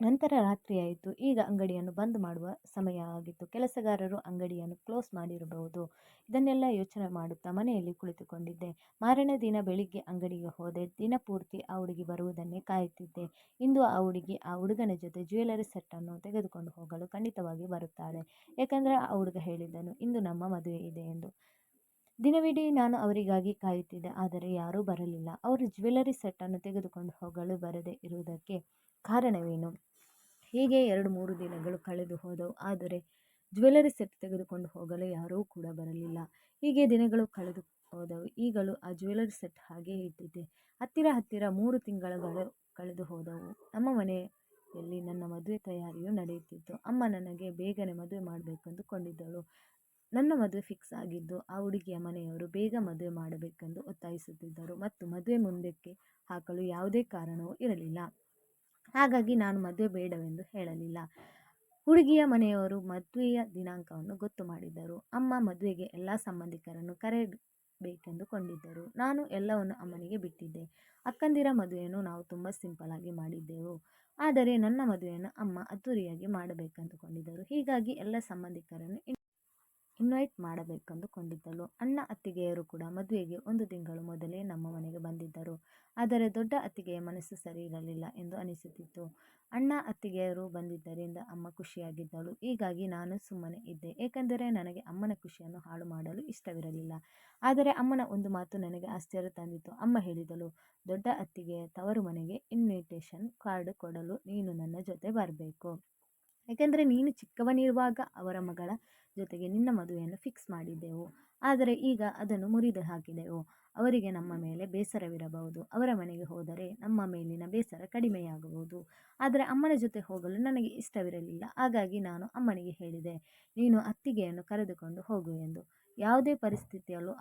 Speaker 1: ನಂತರ ರಾತ್ರಿಯಾಯಿತು. ಈಗ ಅಂಗಡಿಯನ್ನು ಬಂದ್ ಮಾಡುವ ಸಮಯ ಆಗಿತ್ತು. ಕೆಲಸಗಾರರು ಅಂಗಡಿಯನ್ನು ಕ್ಲೋಸ್ ಮಾಡಿರಬಹುದು. ಇದನ್ನೆಲ್ಲ ಯೋಚನೆ ಮಾಡುತ್ತಾ ಮನೆಯಲ್ಲಿ ಕುಳಿತುಕೊಂಡಿದ್ದೆ. ಮಾರನೇ ದಿನ ಬೆಳಿಗ್ಗೆ ಅಂಗಡಿಗೆ ಹೋದೆ. ದಿನಪೂರ್ತಿ ಆ ಹುಡುಗಿ ಬರುವುದನ್ನೇ ಕಾಯುತ್ತಿದ್ದೆ. ಇಂದು ಆ ಹುಡುಗಿ ಆ ಹುಡುಗನ ಜೊತೆ ಜ್ಯುವೆಲರಿ ಸೆಟ್ಟನ್ನು ತೆಗೆದುಕೊಂಡು ಹೋಗಲು ಖಂಡಿತವಾಗಿ ಬರುತ್ತಾಳೆ. ಏಕೆಂದರೆ ಆ ಹುಡುಗ ಹೇಳಿದ್ದನು, ಇಂದು ನಮ್ಮ ಮದುವೆ ಇದೆ ಎಂದು. ದಿನವಿಡೀ ನಾನು ಅವರಿಗಾಗಿ ಕಾಯುತ್ತಿದ್ದೆ, ಆದರೆ ಯಾರೂ ಬರಲಿಲ್ಲ. ಅವರು ಜ್ಯುವೆಲರಿ ಸೆಟ್ಟನ್ನು ತೆಗೆದುಕೊಂಡು ಹೋಗಲು ಬರದೇ ಇರುವುದಕ್ಕೆ ಕಾರಣವೇನು? ಹೀಗೆ 2-3 ದಿನಗಳು ಕಳೆದು ಹೋದವು. ಆದರೆ ಜ್ಯುವೆಲರಿ ಸೆಟ್ ತೆಗೆದುಕೊಂಡು ಹೋಗಲು ಯಾರೂ ಕೂಡ ಬರಲಿಲ್ಲ. ಹೀಗೆ ದಿನಗಳು ಕಳೆದು ಹೋದವು. ಈಗಲೂ ಆ ಜ್ಯುವೆಲರಿ ಸೆಟ್ ಹಾಗೆಯೇ ಇಟ್ಟಿದ್ದೆ. ಹತ್ತಿರ 3 ತಿಂಗಳು ಕಳೆದು ಹೋದವು. ನಮ್ಮ ಮನೆಯಲ್ಲಿ ನನ್ನ ಮದುವೆ ತಯಾರಿಯು ನಡೆಯುತ್ತಿತ್ತು. ಅಮ್ಮ ನನಗೆ ಬೇಗನೆ ಮದುವೆ ಮಾಡಬೇಕೆಂದುಕೊಂಡಿದ್ದಳು. ನನ್ನ ಮದುವೆ ಫಿಕ್ಸ್ ಆಗಿದ್ದು ಆ ಹುಡುಗಿಯ ಮನೆಯವರು ಬೇಗ ಮದುವೆ ಮಾಡಬೇಕೆಂದು ಒತ್ತಾಯಿಸುತ್ತಿದ್ದರು ಮತ್ತು ಮದುವೆ ಮುಂದಕ್ಕೆ ಹಾಕಲು ಯಾವುದೇ ಕಾರಣವೂ ಇರಲಿಲ್ಲ. ಹಾಗಾಗಿ ನಾನು ಮದುವೆ ಬೇಡವೆಂದು ಹೇಳಲಿಲ್ಲ. ಹುಡುಗಿಯ ಮನೆಯವರು ಮದುವೆಯ ದಿನಾಂಕವನ್ನು ಗೊತ್ತು ಮಾಡಿದ್ದರು. ಅಮ್ಮ ಮದುವೆಗೆ ಎಲ್ಲ ಸಂಬಂಧಿಕರನ್ನು ಕರೆಯಬೇಕೆಂದುಕೊಂಡಿದ್ದರು. ನಾನು ಎಲ್ಲವನ್ನು ಅಮ್ಮನಿಗೆ ಬಿಟ್ಟಿದ್ದೆ. ಅಕ್ಕಂದಿರ ಮದುವೆಯನ್ನು ನಾವು ತುಂಬ ಸಿಂಪಲ್ ಆಗಿ ಮಾಡಿದ್ದೆವು. ಆದರೆ ನನ್ನ ಮದುವೆಯನ್ನು ಅಮ್ಮ ಅದ್ದೂರಿಯಾಗಿ ಮಾಡಬೇಕೆಂದುಕೊಂಡಿದ್ದರು. ಹೀಗಾಗಿ ಎಲ್ಲ ಸಂಬಂಧಿಕರನ್ನು ಇನ್ವೈಟ್ ಮಾಡಬೇಕೆಂದುಕೊಂಡಿದ್ದಳು. ಅಣ್ಣ ಅತ್ತಿಗೆಯರು ಕೂಡ ಮದುವೆಗೆ 1 ತಿಂಗಳು ಮೊದಲೇ ನಮ್ಮ ಮನೆಗೆ ಬಂದಿದ್ದರು. ಆದರೆ ದೊಡ್ಡ ಅತ್ತಿಗೆಯ ಮನಸ್ಸು ಸರಿ ಇರಲಿಲ್ಲ ಎಂದು ಅನಿಸುತ್ತಿತ್ತು. ಅಣ್ಣ ಅತ್ತಿಗೆಯರು ಬಂದಿದ್ದರಿಂದ ಅಮ್ಮ ಖುಷಿಯಾಗಿದ್ದಳು. ಹೀಗಾಗಿ ನಾನು ಸುಮ್ಮನೆ ಇದ್ದೆ. ಏಕೆಂದರೆ ನನಗೆ ಅಮ್ಮನ ಖುಷಿಯನ್ನು ಹಾಳು ಮಾಡಲು ಇಷ್ಟವಿರಲಿಲ್ಲ. ಆದರೆ ಅಮ್ಮನ ಒಂದು ಮಾತು ನನಗೆ ಆಶ್ಚರ್ಯ ತಂದಿತು. ಅಮ್ಮ ಹೇಳಿದಳು, ದೊಡ್ಡ ಅತ್ತಿಗೆಯ ತವರು ಮನೆಗೆ ಇನ್ವಿಟೇಷನ್ ಕಾರ್ಡ್ ಕೊಡಲು ನೀನು ನನ್ನ ಜೊತೆ ಬರಬೇಕು. ಏಕೆಂದರೆ ನೀನು ಚಿಕ್ಕವನಿರುವಾಗ ಅವರ ಮಗಳ ಜೊತೆಗೆ ನಿನ್ನ ಮದುವೆಯನ್ನು ಫಿಕ್ಸ್ ಮಾಡಿದ್ದೆವು. ಆದರೆ ಈಗ ಅದನ್ನು ಮುರಿದು ಹಾಕಿದೆವು. ಅವರಿಗೆ ನಮ್ಮ ಮೇಲೆ ಬೇಸರವಿರಬಹುದು. ಅವರ ಮನೆಗೆ ಹೋದರೆ ನಮ್ಮ ಮೇಲಿನ ಬೇಸರ ಕಡಿಮೆಯಾಗಬಹುದು. ಆದರೆ ಅಮ್ಮನ ಜೊತೆ ಹೋಗಲು ನನಗೆ ಇಷ್ಟವಿರಲಿಲ್ಲ. ಹಾಗಾಗಿ ನಾನು ಅಮ್ಮನಿಗೆ ಹೇಳಿದೆ, ನೀನು ಅತ್ತಿಗೆಯನ್ನು ಕರೆದುಕೊಂಡು ಹೋಗು ಎಂದು. ಯಾವುದೇ ಪರಿಸ್ಥಿತಿಯಲ್ಲೂ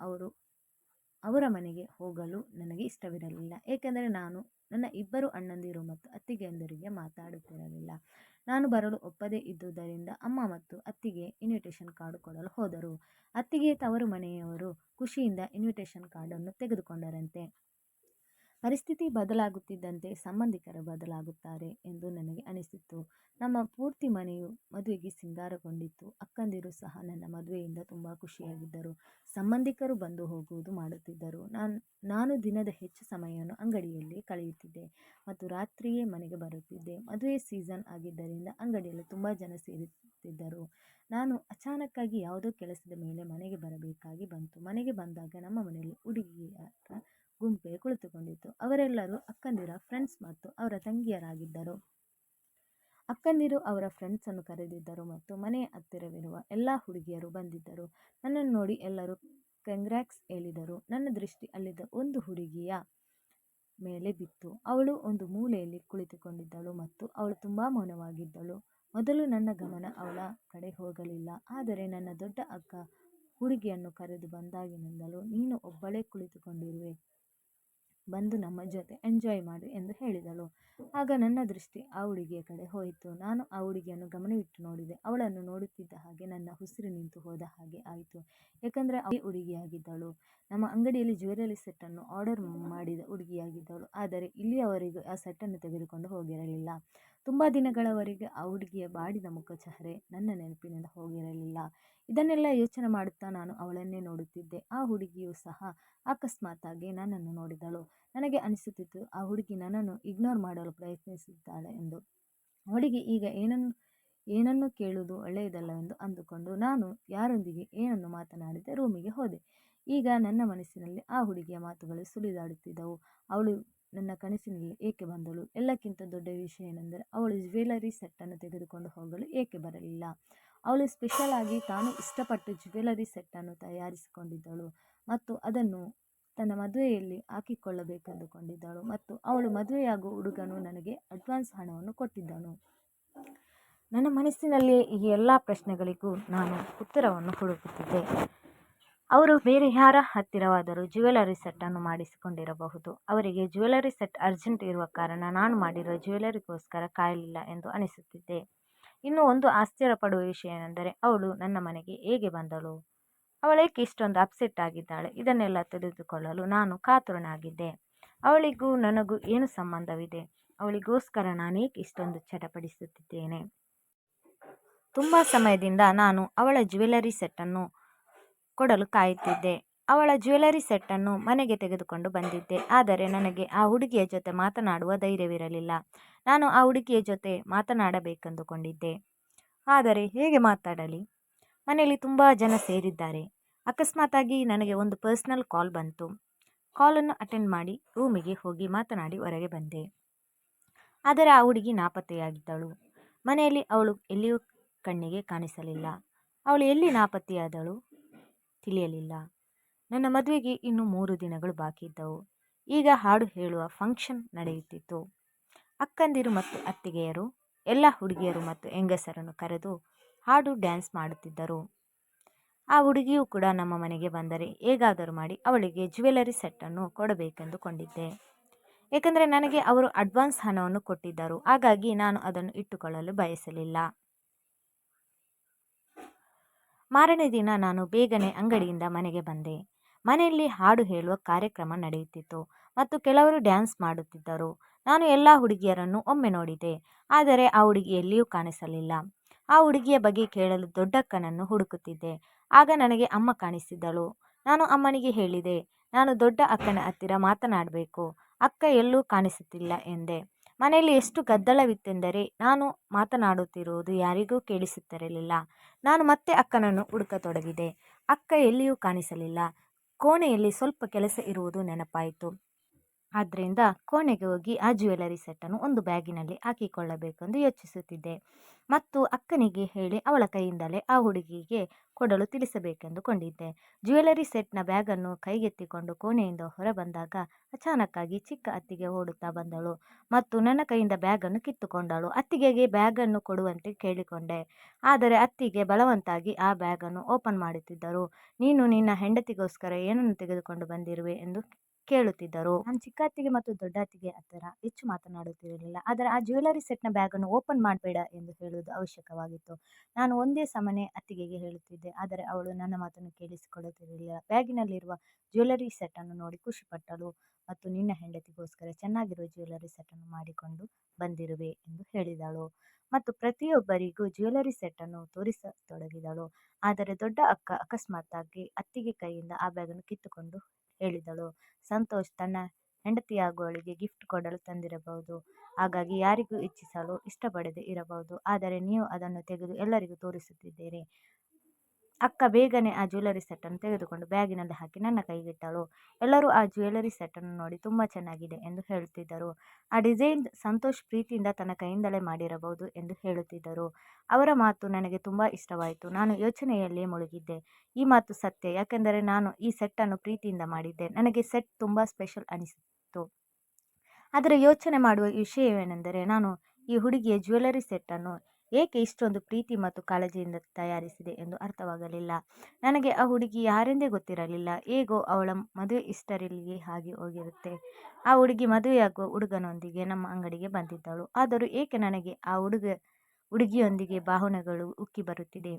Speaker 1: ಅವರ ಮನೆಗೆ ಹೋಗಲು ನನಗೆ ಇಷ್ಟವಿರಲಿಲ್ಲ. ಏಕೆಂದರೆ ನಾನು ನನ್ನ 2 ಅಣ್ಣಂದಿರು ಮತ್ತು ಅತ್ತಿಗೆಯಂದಿರಿಗೆ ಮಾತಾಡುತ್ತಿರಲಿಲ್ಲ. ನಾನು ಬರಲು ಒಪ್ಪದೇ ಇದ್ದುದರಿಂದ ಅಮ್ಮ ಮತ್ತು ಅತ್ತಿಗೆ ಇನ್ವಿಟೇಷನ್ ಕಾರ್ಡ್ ಕೊಡಲು ಹೋದರು. ಅತ್ತಿಗೆಯ ತವರು ಮನೆಯವರು ಖುಷಿಯಿಂದ ಇನ್ವಿಟೇಷನ್ ಕಾರ್ಡನ್ನು ತೆಗೆದುಕೊಂಡರಂತೆ. ಪರಿಸ್ಥಿತಿ ಬದಲಾಗುತ್ತಿದ್ದಂತೆ ಸಂಬಂಧಿಕರು ಬದಲಾಗುತ್ತಾರೆ ಎಂದು ನನಗೆ ಅನಿಸಿತು. ನಮ್ಮ ಪೂರ್ತಿ ಮನೆಯು ಮದುವೆಗೆ ಸಿಂಗಾರಗೊಂಡಿತ್ತು. ಅಕ್ಕಂದಿರು ಸಹ ನನ್ನ ಮದುವೆಯಿಂದ ತುಂಬ ಖುಷಿಯಾಗಿದ್ದರು. ಸಂಬಂಧಿಕರು ಬಂದು ಹೋಗುವುದು ಮಾಡುತ್ತಿದ್ದರು. ನಾನು ದಿನದ ಹೆಚ್ಚು ಸಮಯವನ್ನು ಅಂಗಡಿಯಲ್ಲಿ ಕಳೆಯುತ್ತಿದ್ದೆ ಮತ್ತು ರಾತ್ರಿಯೇ ಮನೆಗೆ ಬರುತ್ತಿದ್ದೆ. ಮದುವೆ ಸೀಸನ್ ಆಗಿದ್ದರಿಂದ ಅಂಗಡಿಯಲ್ಲಿ ತುಂಬ ಜನ ಸೇರುತ್ತಿದ್ದರು. ನಾನು ಅಚಾನಕ್ಕಾಗಿ ಯಾವುದೋ ಕೆಲಸದ ಮೇಲೆ ಮನೆಗೆ ಬರಬೇಕಾಗಿ ಬಂತು. ಮನೆಗೆ ಬಂದಾಗ ನಮ್ಮ ಮನೆಯಲ್ಲಿ ಹುಡುಗಿಯರ ಗುಂಪೇ ಕುಳಿತುಕೊಂಡಿತ್ತು. ಅವರೆಲ್ಲರೂ ಅಕ್ಕಂದಿರ ಫ್ರೆಂಡ್ಸ್ ಮತ್ತು ಅವರ ತಂಗಿಯರಾಗಿದ್ದರು. ಅಕ್ಕಂದಿರು ಅವರ ಫ್ರೆಂಡ್ಸನ್ನು ಕರೆದಿದ್ದರು ಮತ್ತು ಮನೆಯ ಹತ್ತಿರವಿರುವ ಎಲ್ಲ ಹುಡುಗಿಯರು ಬಂದಿದ್ದರು. ನನ್ನನ್ನು ನೋಡಿ ಎಲ್ಲರೂ ಕಂಗ್ರಾಟ್ಸ್ ಹೇಳಿದರು. ನನ್ನ ದೃಷ್ಟಿ ಅಲ್ಲಿದ್ದ ಒಂದು ಹುಡುಗಿಯ ಮೇಲೆ ಬಿತ್ತು. ಅವಳು ಒಂದು ಮೂಲೆಯಲ್ಲಿ ಕುಳಿತುಕೊಂಡಿದ್ದಳು ಮತ್ತು ಅವಳು ತುಂಬ ಮೌನವಾಗಿದ್ದಳು. ಮೊದಲು ನನ್ನ ಗಮನ ಅವಳ ಕಡೆ ಹೋಗಲಿಲ್ಲ. ಆದರೆ ನನ್ನ ದೊಡ್ಡ ಅಕ್ಕ ಹುಡುಗಿಯನ್ನು ಕರೆದು ಬಂದಾಗಿನಿಂದಲೂ ನೀನು ಒಬ್ಬಳೇ ಕುಳಿತುಕೊಂಡಿರುವೆ, ಬಂದು ನಮ್ಮ ಜೊತೆ ಎಂಜಾಯ್ ಮಾಡು ಎಂದು ಹೇಳಿದಳು. ಆಗ ನನ್ನ ದೃಷ್ಟಿ ಆ ಹುಡುಗಿಯ ಕಡೆ ಹೋಯಿತು. ನಾನು ಆ ಹುಡುಗಿಯನ್ನು ಗಮನವಿಟ್ಟು ನೋಡಿದೆ. ಅವಳನ್ನು ನೋಡುತ್ತಿದ್ದ ಹಾಗೆ ನನ್ನ ಉಸಿರು ನಿಂತು ಹೋದ ಹಾಗೆ ಆಯಿತು. ಏಕೆಂದರೆ ಅವಳೇ ಹುಡುಗಿಯಾಗಿದ್ದಳು. ನಮ್ಮ ಅಂಗಡಿಯಲ್ಲಿ ಜ್ಯುವೆಲರಿ ಸೆಟ್ಟನ್ನು ಆರ್ಡರ್ ಮಾಡಿದ ಹುಡುಗಿಯಾಗಿದ್ದಳು. ಆದರೆ ಇಲ್ಲಿಯವರೆಗೂ ಆ ಸೆಟ್ಟನ್ನು ತೆಗೆದುಕೊಂಡು ಹೋಗಿರಲಿಲ್ಲ. ತುಂಬ ದಿನಗಳವರೆಗೆ ಆ ಹುಡುಗಿಯ ಬಾಡಿದ ಮುಖಚಹರೆ ನನ್ನ ನೆನಪಿನಿಂದ ಹೋಗಿರಲಿಲ್ಲ. ಇದನ್ನೆಲ್ಲ ಯೋಚನೆ ಮಾಡುತ್ತಾ ನಾನು ಅವಳನ್ನೇ ನೋಡುತ್ತಿದ್ದೆ. ಆ ಹುಡುಗಿಯೂ ಸಹ ಅಕಸ್ಮಾತ್ತಾಗಿ ನನ್ನನ್ನು ನೋಡಿದಳು. ನನಗೆ ಅನಿಸುತ್ತಿತ್ತು ಆ ಹುಡುಗಿ ನನ್ನನ್ನು ಇಗ್ನೋರ್ ಮಾಡಲು ಪ್ರಯತ್ನಿಸಿದ್ದಾಳೆ ಎಂದು. ಅವಳಿಗೆ ಈಗ ಏನನ್ನು ಕೇಳುವುದು ಒಳ್ಳೆಯದಲ್ಲವೆಂದು ಅಂದುಕೊಂಡು ನಾನು ಯಾರೊಂದಿಗೆ ಏನನ್ನು ಮಾತನಾಡದೆ ರೂಮಿಗೆ ಹೋದೆ. ಈಗ ನನ್ನ ಮನಸ್ಸಿನಲ್ಲಿ ಆ ಹುಡುಗಿಯ ಮಾತುಗಳು ಸುಳಿದಾಡುತ್ತಿದ್ದವು. ಅವಳು ನನ್ನ ಕನಸಿನಲ್ಲಿ ಏಕೆ ಬಂದಳು? ಎಲ್ಲಕ್ಕಿಂತ ದೊಡ್ಡ ವಿಷಯ ಏನೆಂದರೆ ಅವಳು ಜ್ಯುವೆಲರಿ ಸೆಟ್ಟನ್ನು ತೆಗೆದುಕೊಂಡು ಹೋಗಲು ಏಕೆ ಬರಲಿಲ್ಲ? ಅವಳು ಸ್ಪೆಷಲ್ ಆಗಿ ತಾನು ಇಷ್ಟಪಟ್ಟು ಜ್ಯುವೆಲರಿ ಸೆಟ್ಟನ್ನು ತಯಾರಿಸಿಕೊಂಡಿದ್ದಳು ಮತ್ತು ಅದನ್ನು ತನ್ನ ಮದುವೆಯಲ್ಲಿ ಹಾಕಿಕೊಳ್ಳಬೇಕೆಂದುಕೊಂಡಿದ್ದಳು ಮತ್ತು ಅವಳು ಮದುವೆಯಾಗುವ ಹುಡುಗನು ನನಗೆ ಅಡ್ವಾನ್ಸ್ ಹಣವನ್ನು ಕೊಟ್ಟಿದ್ದನು. ನನ್ನ ಮನಸ್ಸಿನಲ್ಲಿ ಈ ಎಲ್ಲ ಪ್ರಶ್ನೆಗಳಿಗೂ ನಾನು ಉತ್ತರವನ್ನು ಹುಡುಕುತ್ತಿದ್ದೆ. ಅವರು ಬೇರೆ ಯಾರ ಹತ್ತಿರವಾದರೂ ಜ್ಯುವೆಲರಿ ಸೆಟ್ಟನ್ನು ಮಾಡಿಸಿಕೊಂಡಿರಬಹುದು. ಅವರಿಗೆ ಜ್ಯುವೆಲರಿ ಸೆಟ್ ಅರ್ಜೆಂಟ್ ಇರುವ ಕಾರಣ ನಾನು ಮಾಡಿರುವ ಜ್ಯುವೆಲರಿಗೋಸ್ಕರ ಕಾಯಲಿಲ್ಲ ಎಂದು ಅನಿಸುತ್ತಿದ್ದೆ. ಇನ್ನು ಒಂದು ಆಶ್ಚರ್ಯಪಡುವ ವಿಷಯ ಏನೆಂದರೆ ಅವಳು ನನ್ನ ಮನೆಗೆ ಹೇಗೆ ಬಂದಳು? ಅವಳೇಕೆ ಇಷ್ಟೊಂದು ಅಪ್ಸೆಟ್ ಆಗಿದ್ದಾಳೆ? ಇದನ್ನೆಲ್ಲ ತಿಳಿದುಕೊಳ್ಳಲು ನಾನು ಕಾತುರನಾಗಿದ್ದೆ. ಅವಳಿಗೂ ನನಗೂ ಏನು ಸಂಬಂಧವಿದೆ? ಅವಳಿಗೋಸ್ಕರ ನಾನೇಕೆ ಇಷ್ಟೊಂದು ಚಟಪಡಿಸುತ್ತಿದ್ದೇನೆ? ತುಂಬ ಸಮಯದಿಂದ ನಾನು ಅವಳ ಜ್ಯುವೆಲರಿ ಸೆಟ್ಟನ್ನು ಕೊಡಲು ಕಾಯುತ್ತಿದ್ದೆ. ಅವಳ ಜ್ಯುವೆಲರಿ ಸೆಟ್ಟನ್ನು ಮನೆಗೆ ತೆಗೆದುಕೊಂಡು ಬಂದಿದ್ದೆ. ಆದರೆ ನನಗೆ ಆ ಹುಡುಗಿಯ ಜೊತೆ ಮಾತನಾಡುವ ಧೈರ್ಯವಿರಲಿಲ್ಲ. ನಾನು ಆ ಹುಡುಗಿಯ ಜೊತೆ ಮಾತನಾಡಬೇಕೆಂದುಕೊಂಡಿದ್ದೆ. ಆದರೆ ಹೇಗೆ ಮಾತಾಡಲಿ? ಮನೆಯಲ್ಲಿ ತುಂಬ ಜನ ಸೇರಿದ್ದಾರೆ. ಅಕಸ್ಮಾತ್ತಾಗಿ ನನಗೆ ಒಂದು ಪರ್ಸ್ನಲ್ ಕಾಲ್ ಬಂತು. ಕಾಲನ್ನು ಅಟೆಂಡ್ ಮಾಡಿ ರೂಮಿಗೆ ಹೋಗಿ ಮಾತನಾಡಿ ಹೊರಗೆ ಬಂದೆ. ಆದರೆ ಆ ಹುಡುಗಿ ನಾಪತ್ತೆಯಾಗಿದ್ದಳು. ಮನೆಯಲ್ಲಿ ಅವಳು ಎಲ್ಲಿಯೂ ಕಣ್ಣಿಗೆ ಕಾಣಿಸಲಿಲ್ಲ. ಅವಳು ಎಲ್ಲಿ ನಾಪತ್ತೆಯಾದಳು ತಿಳಿಯಲಿಲ್ಲ. ನನ್ನ ಮದುವೆಗೆ ಇನ್ನೂ 3 ದಿನಗಳು ಬಾಕಿ ಇದ್ದವು. ಈಗ ಹಾಡು ಹೇಳುವ ಫಂಕ್ಷನ್ ನಡೆಯುತ್ತಿತ್ತು. ಅಕ್ಕಂದಿರು ಮತ್ತು ಅತ್ತಿಗೆಯರು ಎಲ್ಲ ಹುಡುಗಿಯರು ಮತ್ತು ಹೆಂಗಸರನ್ನು ಕರೆದು ಹಾಡು ಡ್ಯಾನ್ಸ್ ಮಾಡುತ್ತಿದ್ದರು. ಆ ಹುಡುಗಿಯೂ ಕೂಡ ನಮ್ಮ ಮನೆಗೆ ಬಂದರೆ ಹೇಗಾದರೂ ಮಾಡಿ ಅವಳಿಗೆ ಜ್ಯುವೆಲರಿ ಸೆಟ್ಟನ್ನು ಕೊಡಬೇಕೆಂದುಕೊಂಡಿದ್ದೆ. ಏಕೆಂದರೆ ನನಗೆ ಅವರು ಅಡ್ವಾನ್ಸ್ ಹಣವನ್ನು ಕೊಟ್ಟಿದ್ದರು. ಹಾಗಾಗಿ ನಾನು ಅದನ್ನು ಇಟ್ಟುಕೊಳ್ಳಲು ಬಯಸಲಿಲ್ಲ. ಮಾರನೇ ದಿನ ನಾನು ಬೇಗನೆ ಅಂಗಡಿಯಿಂದ ಮನೆಗೆ ಬಂದೆ. ಮನೆಯಲ್ಲಿ ಹಾಡು ಹೇಳುವ ಕಾರ್ಯಕ್ರಮ ನಡೆಯುತ್ತಿತ್ತು ಮತ್ತು ಕೆಲವರು ಡ್ಯಾನ್ಸ್ ಮಾಡುತ್ತಿದ್ದರು. ನಾನು ಎಲ್ಲ ಹುಡುಗಿಯರನ್ನು ಒಮ್ಮೆ ನೋಡಿದೆ. ಆದರೆ ಆ ಹುಡುಗಿ ಎಲ್ಲಿಯೂ ಕಾಣಿಸಲಿಲ್ಲ. ಆ ಹುಡುಗಿಯ ಬಗ್ಗೆ ಕೇಳಲು ದೊಡ್ಡಕ್ಕನನ್ನು ಹುಡುಕುತ್ತಿದ್ದೆ. ಆಗ ನನಗೆ ಅಮ್ಮ ಕಾಣಿಸಿದಳು. ನಾನು ಅಮ್ಮನಿಗೆ ಹೇಳಿದೆ, ನಾನು ದೊಡ್ಡ ಅಕ್ಕನ ಹತ್ತಿರ ಮಾತನಾಡಬೇಕು. ಅಕ್ಕ ಎಲ್ಲೂ ಕಾಣಿಸುತ್ತಿಲ್ಲ ಎಂದೆ. ಮನೆಯಲ್ಲಿ ಎಷ್ಟು ಗದ್ದಲವಿತ್ತೆಂದರೆ ನಾನು ಮಾತನಾಡುತ್ತಿರುವುದು ಯಾರಿಗೂ ಕೇಳಿಸುತ್ತಿರಲಿಲ್ಲ. ನಾನು ಮತ್ತೆ ಅಕ್ಕನನ್ನು ಹುಡುಕತೊಡಗಿದೆ. ಅಕ್ಕ ಎಲ್ಲಿಯೂ ಕಾಣಿಸಲಿಲ್ಲ. ಕೋಣೆಯಲ್ಲಿ ಸ್ವಲ್ಪ ಕೆಲಸ ಇರುವುದು ನೆನಪಾಯಿತು. ಆದ್ದರಿಂದ ಕೋಣೆಗೆ ಹೋಗಿ ಆ ಜ್ಯುವೆಲರಿ ಸೆಟ್ಟನ್ನು ಒಂದು ಬ್ಯಾಗಿನಲ್ಲಿ ಹಾಕಿಕೊಳ್ಳಬೇಕೆಂದು ಯೋಚಿಸುತ್ತಿದ್ದೆ ಮತ್ತು ಅಕ್ಕನಿಗೆ ಹೇಳಿ ಅವಳ ಕೈಯಿಂದಲೇ ಆ ಹುಡುಗಿಗೆ ಕೊಡಲು ತಿಳಿಸಬೇಕೆಂದುಕೊಂಡಿದ್ದೆ. ಜ್ಯುವೆಲರಿ ಸೆಟ್ನ ಬ್ಯಾಗನ್ನು ಕೈಗೆತ್ತಿಕೊಂಡು ಕೋಣೆಯಿಂದ ಹೊರಬಂದಾಗ ಅಚಾನಕ್ಕಾಗಿ ಚಿಕ್ಕ ಅತ್ತಿಗೆ ಓಡುತ್ತಾ ಬಂದಳು ಮತ್ತು ನನ್ನ ಕೈಯಿಂದ ಬ್ಯಾಗನ್ನು ಕಿತ್ತುಕೊಂಡಳು. ಅತ್ತಿಗೆಗೆ ಬ್ಯಾಗನ್ನು ಕೊಡುವಂತೆ ಕೇಳಿಕೊಂಡೆ. ಆದರೆ ಅತ್ತಿಗೆ ಬಲವಂತಾಗಿ ಆ ಬ್ಯಾಗನ್ನು ಓಪನ್ ಮಾಡುತ್ತಿದ್ದರು. ನೀನು ನಿನ್ನ ಹೆಂಡತಿಗೋಸ್ಕರ ಏನನ್ನು ತೆಗೆದುಕೊಂಡು ಬಂದಿರುವೆ ಎಂದು ಕೇಳುತ್ತಿದ್ದರು. ನಾನು ಚಿಕ್ಕ ಅತ್ತಿಗೆ ಮತ್ತು ದೊಡ್ಡ ಅತ್ತಿಗೆ ಹತ್ತಿರ ಹೆಚ್ಚು ಮಾತನಾಡುತ್ತಿರಲಿಲ್ಲ. ಆದರೆ ಆ ಜ್ಯುವೆಲರಿ ಸೆಟ್ನ ಬ್ಯಾಗನ್ನು ಓಪನ್ ಮಾಡಬೇಡ ಎಂದು ಹೇಳುವುದು ಅವಶ್ಯಕವಾಗಿತ್ತು. ನಾನು ಒಂದೇ ಸಮನೆ ಅತ್ತಿಗೆಗೆ ಹೇಳುತ್ತಿದ್ದೆ. ಆದರೆ ಅವಳು ನನ್ನ ಮಾತನ್ನು ಕೇಳಿಸಿಕೊಳ್ಳುತ್ತಿರಲಿಲ್ಲ. ಬ್ಯಾಗಿನಲ್ಲಿರುವ ಜ್ಯುವೆಲರಿ ಸೆಟ್ಟನ್ನು ನೋಡಿ ಖುಷಿಪಟ್ಟಳು ಮತ್ತು ನಿನ್ನ ಹೆಂಡತಿಗೋಸ್ಕರ ಚೆನ್ನಾಗಿರುವ ಜ್ಯುವೆಲರಿ ಸೆಟ್ಟನ್ನು ಮಾಡಿಕೊಂಡು ಬಂದಿರುವೆ ಎಂದು ಹೇಳಿದಳು ಮತ್ತು ಪ್ರತಿಯೊಬ್ಬರಿಗೂ ಜ್ಯುವೆಲರಿ ಸೆಟ್ಟನ್ನು ತೋರಿಸತೊಡಗಿದಳು. ಆದರೆ ದೊಡ್ಡ ಅಕ್ಕ ಅಕಸ್ಮಾತ್ತಾಗಿ ಅತ್ತಿಗೆ ಕೈಯಿಂದ ಆ ಬ್ಯಾಗನ್ನು ಕಿತ್ತುಕೊಂಡು ಹೇಳಿದಳು, ಸಂತೋಷ್ ತನ್ನ ಹೆಂಡತಿಯಾಗುವವಳಿಗೆ ಗಿಫ್ಟ್ ಕೊಡಲು ತಂದಿರಬಹುದು. ಹಾಗಾಗಿ ಯಾರಿಗೂ ಇಚ್ಛಿಸಲು ಇಷ್ಟಪಡದೆ ಇರಬಹುದು. ಆದರೆ ನೀವು ಅದನ್ನು ತೆಗೆದು ಎಲ್ಲರಿಗೂ ತೋರಿಸುತ್ತಿದ್ದೀರಿ. ಅಕ್ಕ ಬೇಗನೆ ಆ ಜ್ಯುವೆಲರಿ ಸೆಟ್ಟನ್ನು ತೆಗೆದುಕೊಂಡು ಬ್ಯಾಗಿನಲ್ಲಿ ಹಾಕಿ ನನ್ನ ಕೈಗಿಟ್ಟಳು. ಎಲ್ಲರೂ ಆ ಜ್ಯುವೆಲರಿ ಸೆಟ್ಟನ್ನು ನೋಡಿ ತುಂಬ ಚೆನ್ನಾಗಿದೆ ಎಂದು ಹೇಳುತ್ತಿದ್ದರು. ಆ ಡಿಸೈನ್ ಸಂತೋಷ್ ಪ್ರೀತಿಯಿಂದ ತನ್ನ ಕೈಯಿಂದಲೇ ಮಾಡಿರಬಹುದು ಎಂದು ಹೇಳುತ್ತಿದ್ದರು. ಅವರ ಮಾತು ನನಗೆ ತುಂಬ ಇಷ್ಟವಾಯಿತು. ನಾನು ಯೋಚನೆಯಲ್ಲೇ ಮುಳುಗಿದ್ದೆ. ಈ ಮಾತು ಸತ್ಯ, ಯಾಕೆಂದರೆ ನಾನು ಈ ಸೆಟ್ಟನ್ನು ಪ್ರೀತಿಯಿಂದ ಮಾಡಿದ್ದೆ. ನನಗೆ ಸೆಟ್ ತುಂಬ ಸ್ಪೆಷಲ್ ಅನಿಸಿತು. ಆದರೆ ಯೋಚನೆ ಮಾಡುವ ವಿಷಯವೇನೆಂದರೆ ನಾನು ಈ ಹುಡುಗಿಯ ಜ್ಯುವೆಲರಿ ಸೆಟ್ಟನ್ನು ಏಕೆ ಇಷ್ಟೊಂದು ಪ್ರೀತಿ ಮತ್ತು ಕಾಳಜಿಯಿಂದ ತಯಾರಿಸಿದೆ ಎಂದು ಅರ್ಥವಾಗಲಿಲ್ಲ. ನನಗೆ ಆ ಹುಡುಗಿ ಯಾರೆಂದೇ ಗೊತ್ತಿರಲಿಲ್ಲ. ಹೇಗೋ ಅವಳ ಮದುವೆ ಹಿಸ್ಟರಿಯಲ್ಲಿಯೇ ಆಗಿ ಹೋಗಿರುತ್ತೆ. ಆ ಹುಡುಗಿ ಮದುವೆಯಾಗುವ ಹುಡುಗನೊಂದಿಗೆ ನಮ್ಮ ಅಂಗಡಿಗೆ ಬಂದಿದ್ದಳು. ಆದರೂ ಏಕೆ ನನಗೆ ಆ ಹುಡುಗಿಯೊಂದಿಗೆ ಭಾವನೆಗಳು ಉಕ್ಕಿ ಬರುತ್ತಿದೆ.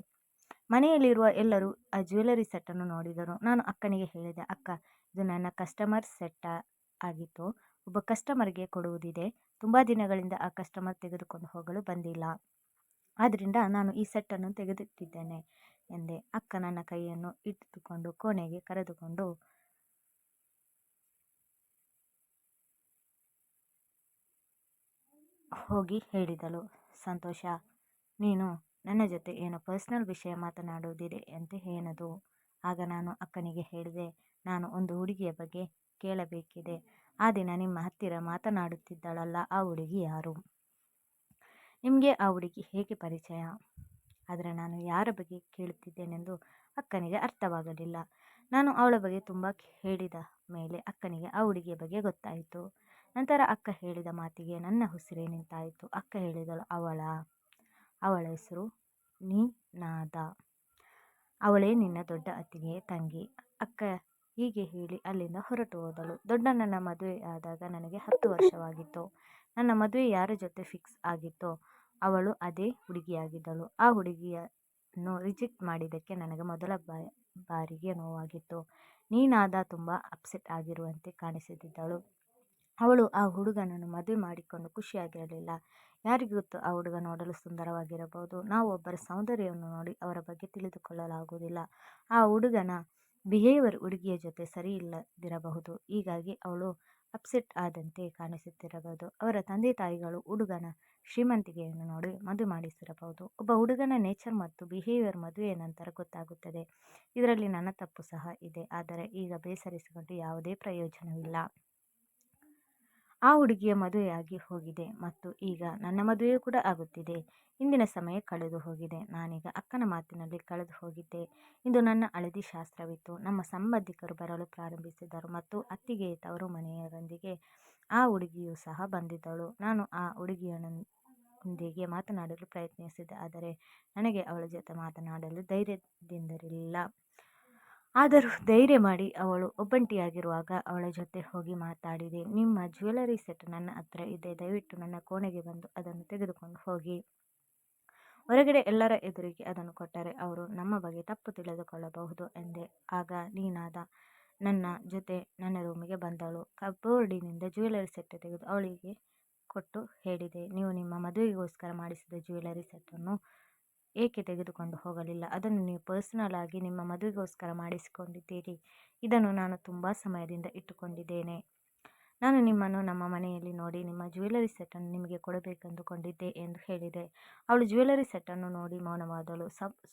Speaker 1: ಮನೆಯಲ್ಲಿರುವ ಎಲ್ಲರೂ ಆ ಜ್ಯುವೆಲರಿ ಸೆಟ್ಟನ್ನು ನೋಡಿದರು. ನಾನು ಅಕ್ಕನಿಗೆ ಹೇಳಿದೆ, ಅಕ್ಕ, ಇದು ನನ್ನ ಕಸ್ಟಮರ್ ಸೆಟ್ ಆಗಿತ್ತು. ಒಬ್ಬ ಕಸ್ಟಮರ್ಗೆ ಕೊಡುವುದಿದೆ. ತುಂಬ ದಿನಗಳಿಂದ ಆ ಕಸ್ಟಮರ್ ತೆಗೆದುಕೊಂಡು ಹೋಗಲು ಬಂದಿಲ್ಲ. ಆದ್ದರಿಂದ ನಾನು ಈ ಸೆಟ್ಟನ್ನು ತೆಗೆದಿಟ್ಟಿದ್ದೇನೆ ಎಂದೆ. ಅಕ್ಕ ನನ್ನ ಕೈಯನ್ನು ಇಟ್ಟುಕೊಂಡು ಕೋಣೆಗೆ ಕರೆದುಕೊಂಡು ಹೋಗಿ ಹೇಳಿದಳು, ಸಂತೋಷ, ನೀನು ನನ್ನ ಜೊತೆ ಏನೋ ಪರ್ಸ್ನಲ್ ವಿಷಯ ಮಾತನಾಡುವುದಿದೆ ಅಂತ ಏನದು? ಆಗ ನಾನು ಅಕ್ಕನಿಗೆ ಹೇಳಿದೆ, ನಾನು ಒಂದು ಹುಡುಗಿಯ ಬಗ್ಗೆ ಕೇಳಬೇಕಿದೆ. ಆ ದಿನ ನಿಮ್ಮ ಹತ್ತಿರ ಮಾತನಾಡುತ್ತಿದ್ದಳಲ್ಲ, ಆ ಹುಡುಗಿ ಯಾರು? ನಿಮಗೆ ಆ ಹುಡುಗಿ ಹೇಗೆ ಪರಿಚಯ? ಆದರೆ ನಾನು ಯಾರ ಬಗ್ಗೆ ಕೇಳುತ್ತಿದ್ದೇನೆಂದು ಅಕ್ಕನಿಗೆ ಅರ್ಥವಾಗಲಿಲ್ಲ. ನಾನು ಅವಳ ಬಗ್ಗೆ ತುಂಬ ಹೇಳಿದ ಮೇಲೆ ಅಕ್ಕನಿಗೆ ಆ ಹುಡುಗಿಯ ಬಗ್ಗೆ ಗೊತ್ತಾಯಿತು. ನಂತರ ಅಕ್ಕ ಹೇಳಿದ ಮಾತಿಗೆ ನನ್ನ ಉಸಿರೇ ನಿಂತಾಯಿತು. ಅಕ್ಕ ಹೇಳಿದಳು, ಅವಳ ಹೆಸರು ನೀನಾದ. ಅವಳೇ ನಿನ್ನ ದೊಡ್ಡ ಅತ್ತಿಗೆ ತಂಗಿ. ಅಕ್ಕ ಹೀಗೆ ಹೇಳಿ ಅಲ್ಲಿಂದ ಹೊರಟು ಹೋದಳು. ದೊಡ್ಡ ನನ್ನ ಮದುವೆ ಆದಾಗ ನನಗೆ 10 ವರ್ಷವಾಗಿತ್ತು. ನನ್ನ ಮದುವೆ ಯಾರ ಜೊತೆ ಫಿಕ್ಸ್ ಆಗಿತ್ತೋ ಅವಳು ಅದೇ ಹುಡುಗಿಯಾಗಿದ್ದಳು. ಆ ಹುಡುಗಿಯನ್ನು ರಿಜೆಕ್ಟ್ ಮಾಡಿದ್ದಕ್ಕೆ ನನಗೆ ಮೊದಲ ಬಾರಿಗೆ ನೋವಾಗಿತ್ತು. ನೀನಾದ ತುಂಬ ಅಪ್ಸೆಟ್ ಆಗಿರುವಂತೆ ಕಾಣಿಸುತ್ತಿದ್ದಳು. ಅವಳು ಆ ಹುಡುಗನನ್ನು ಮದುವೆ ಮಾಡಿಕೊಂಡು ಖುಷಿಯಾಗಿರಲಿಲ್ಲ. ಯಾರಿಗೂ ಗೊತ್ತು, ಆ ಹುಡುಗ ನೋಡಲು ಸುಂದರವಾಗಿರಬಹುದು. ನಾವು ಒಬ್ಬರ ಸೌಂದರ್ಯವನ್ನು ನೋಡಿ ಅವರ ಬಗ್ಗೆ ತಿಳಿದುಕೊಳ್ಳಲಾಗುವುದಿಲ್ಲ. ಆ ಹುಡುಗನ ಬಿಹೇವಿಯರ್ ಹುಡುಗಿಯ ಜೊತೆ ಸರಿ ಇಲ್ಲದಿರಬಹುದು. ಹೀಗಾಗಿ ಅವಳು ಅಪ್ಸೆಟ್ ಆದಂತೆ ಕಾಣಿಸುತ್ತಿರಬಹುದು. ಅವರ ತಂದೆ ತಾಯಿಗಳು ಹುಡುಗನ ಶ್ರೀಮಂತಿಕೆಯನ್ನು ನೋಡಿ ಮದುವೆ ಮಾಡಿಸಿರಬಹುದು. ಒಬ್ಬ ಹುಡುಗನ ನೇಚರ್ ಮತ್ತು ಬಿಹೇವಿಯರ್ ಮದುವೆಯ ನಂತರ ಗೊತ್ತಾಗುತ್ತದೆ. ಇದರಲ್ಲಿ ನನ್ನ ತಪ್ಪು ಸಹ ಇದೆ. ಆದರೆ ಈಗ ಬೇಸರಿಸಿಕೊಂಡು ಯಾವುದೇ ಪ್ರಯೋಜನವಿಲ್ಲ. ಆ ಹುಡುಗಿಯ ಮದುವೆಯಾಗಿ ಹೋಗಿದೆ ಮತ್ತು ಈಗ ನನ್ನ ಮದುವೆಯೂ ಕೂಡ ಆಗುತ್ತಿದೆ. ಇಂದಿನ ಸಮಯ ಕಳೆದು ಹೋಗಿದೆ. ನಾನೀಗ ಅಕ್ಕನ ಮಾತಿನಲ್ಲಿ ಕಳೆದು ಹೋಗಿದ್ದೆ. ಇಂದು ನನ್ನ ಹಳದಿ ಶಾಸ್ತ್ರವಿತ್ತು. ನಮ್ಮ ಸಂಬಂಧಿಕರು ಬರಲು ಪ್ರಾರಂಭಿಸಿದರು ಮತ್ತು ಅತ್ತಿಗೆಯ ತವರು ಮನೆಯವರೊಂದಿಗೆ ಆ ಹುಡುಗಿಯೂ ಸಹ ಬಂದಿದ್ದಳು. ನಾನು ಆ ಹುಡುಗಿಯೊಂದಿಗೆ ಮಾತನಾಡಲು ಪ್ರಯತ್ನಿಸಿದೆ, ಆದರೆ ನನಗೆ ಅವಳ ಜೊತೆ ಮಾತನಾಡಲು ಧೈರ್ಯದಿಂದಿರಲಿಲ್ಲ. ಆದರೂ ಧೈರ್ಯ ಮಾಡಿ ಅವಳು ಒಬ್ಬಂಟಿಯಾಗಿರುವಾಗ ಅವಳ ಜೊತೆ ಹೋಗಿ ಮಾತಾಡಿದೆ. ನಿಮ್ಮ ಜ್ಯುವೆಲರಿ ಸೆಟ್ ನನ್ನ ಹತ್ರ ಇದೆ. ದಯವಿಟ್ಟು ನನ್ನ ಕೋಣೆಗೆ ಬಂದು ಅದನ್ನು ತೆಗೆದುಕೊಂಡು ಹೋಗಿ. ಹೊರಗಡೆ ಎಲ್ಲರ ಎದುರಿಗೆ ಅದನ್ನು ಕೊಟ್ಟರೆ ಅವರು ನಮ್ಮ ಬಗ್ಗೆ ತಪ್ಪು ತಿಳಿದುಕೊಳ್ಳಬಹುದು ಎಂದೆ. ಆಗ ನೀನಾದ ನನ್ನ ಜೊತೆ ನನ್ನ ರೂಮಿಗೆ ಬಂದಳು. ಕಬೋರ್ಡಿನಿಂದ ಜ್ಯುವೆಲರಿ ಸೆಟ್ ತೆಗೆದು ಅವಳಿಗೆ ಕೊಟ್ಟು ಹೇಳಿದೆ, ನೀವು ನಿಮ್ಮ ಮದುವೆಗೋಸ್ಕರ ಮಾಡಿಸಿದ ಜ್ಯುವೆಲರಿ ಸೆಟ್ಟನ್ನು ಏಕೆ ತೆಗೆದುಕೊಂಡು ಹೋಗಲಿಲ್ಲ? ಅದನ್ನು ನೀವು ಪರ್ಸನಲ್ ಆಗಿ ನಿಮ್ಮ ಮದುವೆಗೋಸ್ಕರ ಮಾಡಿಸಿಕೊಂಡಿದ್ದೀರಿ. ಇದನ್ನು ನಾನು ತುಂಬ ಸಮಯದಿಂದ ಇಟ್ಟುಕೊಂಡಿದ್ದೇನೆ. ನಾನು ನಿಮ್ಮನ್ನು ನಮ್ಮ ಮನೆಯಲ್ಲಿ ನೋಡಿ ನಿಮ್ಮ ಜ್ಯುವೆಲರಿ ಸೆಟ್ಟನ್ನು ನಿಮಗೆ ಕೊಡಬೇಕೆಂದುಕೊಂಡಿದ್ದೆ ಎಂದು ಹೇಳಿದೆ. ಅವಳು ಜ್ಯುವೆಲರಿ ಸೆಟ್ಟನ್ನು ನೋಡಿ ಮೌನವಾದಳು.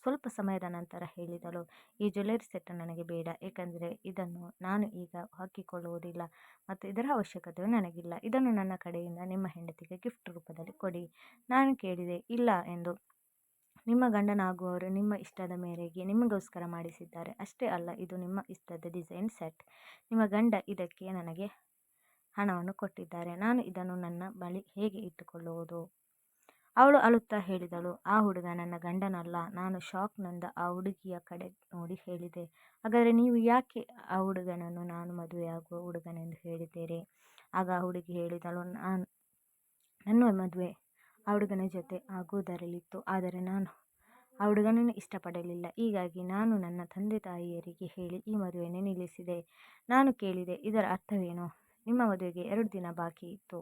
Speaker 1: ಸ್ವಲ್ಪ ಸಮಯದ ನಂತರ ಹೇಳಿದಳು, ಈ ಜ್ಯುವೆಲರಿ ಸೆಟ್ ನನಗೆ ಬೇಡ, ಏಕೆಂದರೆ ಇದನ್ನು ನಾನು ಈಗ ಹಾಕಿಕೊಳ್ಳುವುದಿಲ್ಲ ಮತ್ತು ಇದರ ಅವಶ್ಯಕತೆಯೂ ನನಗಿಲ್ಲ. ಇದನ್ನು ನನ್ನ ಕಡೆಯಿಂದ ನಿಮ್ಮ ಹೆಂಡತಿಗೆ ಗಿಫ್ಟ್ ರೂಪದಲ್ಲಿ ಕೊಡಿ. ನಾನು ಕೇಳಿದೆ. ಇಲ್ಲ ಎಂದು. ನಿಮ್ಮ ಗಂಡನಾಗುವವರು ನಿಮ್ಮ ಇಷ್ಟದ ಮೇರೆಗೆ ನಿಮಗೋಸ್ಕರ ಮಾಡಿಸಿದ್ದಾರೆ. ಅಷ್ಟೇ ಅಲ್ಲ, ಇದು ನಿಮ್ಮ ಇಷ್ಟದ ಡಿಸೈನ್ ಸೆಟ್. ನಿಮ್ಮ ಗಂಡ ಇದಕ್ಕೆ ನನಗೆ ಹಣವನ್ನು ಕೊಟ್ಟಿದ್ದಾರೆ. ನಾನು ಇದನ್ನು ನನ್ನ ಬಳಿ ಹೇಗೆ ಇಟ್ಟುಕೊಳ್ಳುವುದು? ಅವಳು ಅಳುತ್ತಾ ಹೇಳಿದಳು, ಆ ಹುಡುಗ ನನ್ನ ಗಂಡನಲ್ಲ. ನಾನು ಶಾಕ್ನಿಂದ ಆ ಹುಡುಗಿಯ ಕಡೆ ನೋಡಿ ಹೇಳಿದೆ, ಹಾಗಾದರೆ ನೀವು ಯಾಕೆ ಆ ಹುಡುಗನನ್ನು ನಾನು ಮದುವೆಯಾಗುವ ಹುಡುಗನೆಂದು ಹೇಳಿದ್ದೀರಿ? ಆಗ ಆ ಹುಡುಗಿ ಹೇಳಿದಳು, ನನ್ನ ಮದುವೆ ಆ ಹುಡುಗನ ಜೊತೆ ಆಗುವುದರಲ್ಲಿತ್ತು, ಆದರೆ ನಾನು ಆ ಹುಡುಗನನ್ನು ಇಷ್ಟಪಡಲಿಲ್ಲ. ಹೀಗಾಗಿ ನಾನು ನನ್ನ ತಂದೆ ತಾಯಿಯರಿಗೆ ಹೇಳಿ ಈ ಮದುವೆಯನ್ನು ನಿಲ್ಲಿಸಿದೆ. ನಾನು ಕೇಳಿದೆ, ಇದರ ಅರ್ಥವೇನು? ನಿಮ್ಮ ಮದುವೆಗೆ 2 ದಿನ ಬಾಕಿ ಇತ್ತು.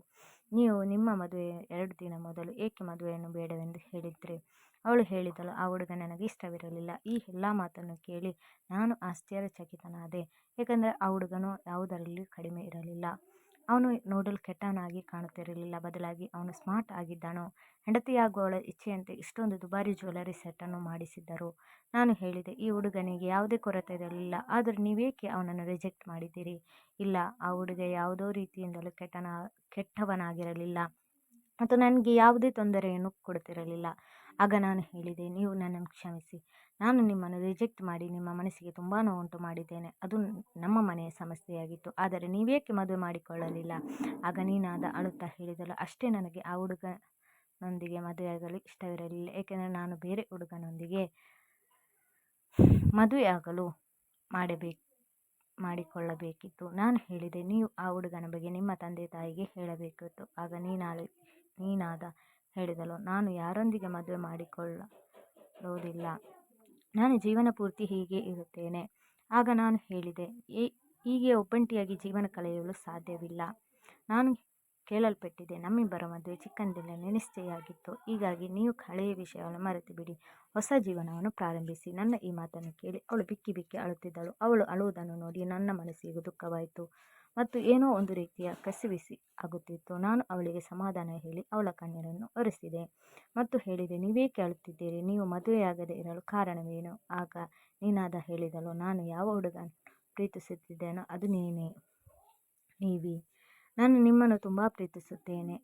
Speaker 1: ನೀವು ನಿಮ್ಮ ಮದುವೆ 2 ದಿನ ಮೊದಲು ಏಕೆ ಮದುವೆಯನ್ನು ಬೇಡವೆಂದು ಹೇಳಿದ್ರಿ? ಅವಳು ಹೇಳಿದಳು, ಆ ಹುಡುಗ ನನಗೆ ಇಷ್ಟವಿರಲಿಲ್ಲ. ಈ ಎಲ್ಲ ಮಾತನ್ನು ಕೇಳಿ ನಾನು ಆಶ್ಚರ್ಯಚಕಿತನಾದೆ. ಏಕೆಂದರೆ ಆ ಹುಡುಗನು ಯಾವುದರಲ್ಲಿಯೂ ಕಡಿಮೆ ಇರಲಿಲ್ಲ. ಅವನು ನೋಡಲು ಕೆಟ್ಟವನಾಗಿ ಕಾಣುತ್ತಿರಲಿಲ್ಲ. ಬದಲಾಗಿ ಅವನು ಸ್ಮಾರ್ಟ್ ಆಗಿದ್ದನು. ಹೆಂಡತಿಯಾಗುವವಳ ಇಚ್ಛೆಯಂತೆ ಇಷ್ಟೊಂದು ದುಬಾರಿ ಜ್ಯುವೆಲರಿ ಸೆಟ್ಟನ್ನು ಮಾಡಿಸಿದ್ದರು. ನಾನು ಹೇಳಿದೆ, ಈ ಹುಡುಗನಿಗೆ ಯಾವುದೇ ಕೊರತೆ ಇರಲಿಲ್ಲ, ಆದರೂ ನೀವೇಕೆ ಅವನನ್ನು ರಿಜೆಕ್ಟ್ ಮಾಡಿದ್ದೀರಿ? ಇಲ್ಲ, ಆ ಹುಡುಗ ಯಾವುದೋ ರೀತಿಯಿಂದಲೂ ಕೆಟ್ಟವನಾಗಿರಲಿಲ್ಲ ಮತ್ತು ನನಗೆ ಯಾವುದೇ ತೊಂದರೆಯನ್ನು ಕೊಡುತ್ತಿರಲಿಲ್ಲ. ಆಗ ನಾನು ಹೇಳಿದೆ, ನೀವು ನನ್ನನ್ನು ಕ್ಷಮಿಸಿ. ನಾನು ನಿಮ್ಮನ್ನು ರಿಜೆಕ್ಟ್ ಮಾಡಿ ನಿಮ್ಮ ಮನಸ್ಸಿಗೆ ತುಂಬ ನೋವುಂಟು ಮಾಡಿದ್ದೇನೆ. ಅದು ನಮ್ಮ ಮನೆಯ ಸಮಸ್ಯೆಯಾಗಿತ್ತು. ಆದರೆ ನೀವೇಕೆ ಮದುವೆ ಮಾಡಿಕೊಳ್ಳಲಿಲ್ಲ? ಆಗ ನೀನಾದ ಅಳುತ್ತಾ ಹೇಳಿದಳು, ಅಷ್ಟೇ, ನನಗೆ ಆ ಹುಡುಗನೊಂದಿಗೆ ಮದುವೆಯಾಗಲು ಇಷ್ಟವಿರಲಿಲ್ಲ, ಏಕೆಂದರೆ ನಾನು ಬೇರೆ ಹುಡುಗನೊಂದಿಗೆ ಮದುವೆಯಾಗಲು ಮಾಡಿಕೊಳ್ಳಬೇಕಿತ್ತು. ನಾನು ಹೇಳಿದೆ, ನೀವು ಆ ಹುಡುಗನ ಬಗ್ಗೆ ನಿಮ್ಮ ತಂದೆ ತಾಯಿಗೆ ಹೇಳಬೇಕಿತ್ತು. ಆಗ ನೀನಾದ ಹೇಳಿದಳು, ನಾನು ಯಾರೊಂದಿಗೆ ಮದುವೆ ಮಾಡಿಕೊಳ್ಳುವುದಿಲ್ಲ. ನಾನು ಜೀವನ ಪೂರ್ತಿ ಹೀಗೆ ಇರುತ್ತೇನೆ. ಆಗ ನಾನು ಹೇಳಿದೆ, ಹೀಗೆ ಒಬ್ಬಂಟಿಯಾಗಿ ಜೀವನ ಕಳೆಯಲು ಸಾಧ್ಯವಿಲ್ಲ. ನಾನು ಕೇಳಲ್ಪಟ್ಟಿದ್ದೆ. ನಮ್ಮಿಬ್ಬರ ಮದುವೆ ಚಿಕ್ಕಂದಿನಲ್ಲೇ ನಿಶ್ಚಯ ಹೀಗಾಗಿ ನೀವು ಹಳೆಯ ವಿಷಯವನ್ನು ಮರೆತು ಬಿಡಿ. ಹೊಸ ಜೀವನವನ್ನು ಪ್ರಾರಂಭಿಸಿ. ನನ್ನ ಈ ಮಾತನ್ನು ಕೇಳಿ ಅವಳು ಬಿಕ್ಕಿ ಬಿಕ್ಕಿ ಅಳುತ್ತಿದ್ದಳು. ಅವಳು ಅಳುವುದನ್ನು ನೋಡಿ ನನ್ನ ಮನಸ್ಸಿಗೆ ದುಃಖವಾಯಿತು ಮತ್ತು ಏನೋ ಒಂದು ರೀತಿಯ ಕಸಿವಿಸಿ ಆಗುತ್ತಿತ್ತು. ನಾನು ಅವಳಿಗೆ ಸಮಾಧಾನ ಹೇಳಿ ಅವಳ ಕಣ್ಣೀರನ್ನು ಒರೆಸಿದೆ ಮತ್ತು ಹೇಳಿದೆ, ನೀವೇಕೆ ಅಳುತ್ತಿದ್ದೀರಿ? ನೀವು ಮದುವೆಯಾಗದೇ ಇರಲು ಕಾರಣವೇನು? ಆಗ ನೀನಾದ ಹೇಳಿದಳು, ನಾನು ಯಾವ ಹುಡುಗನ ಪ್ರೀತಿಸುತ್ತಿದ್ದೇನೋ ಅದು ನೀವೇ. ನಾನು ನಿಮ್ಮನ್ನು ತುಂಬ ಪ್ರೀತಿಸುತ್ತೇನೆ.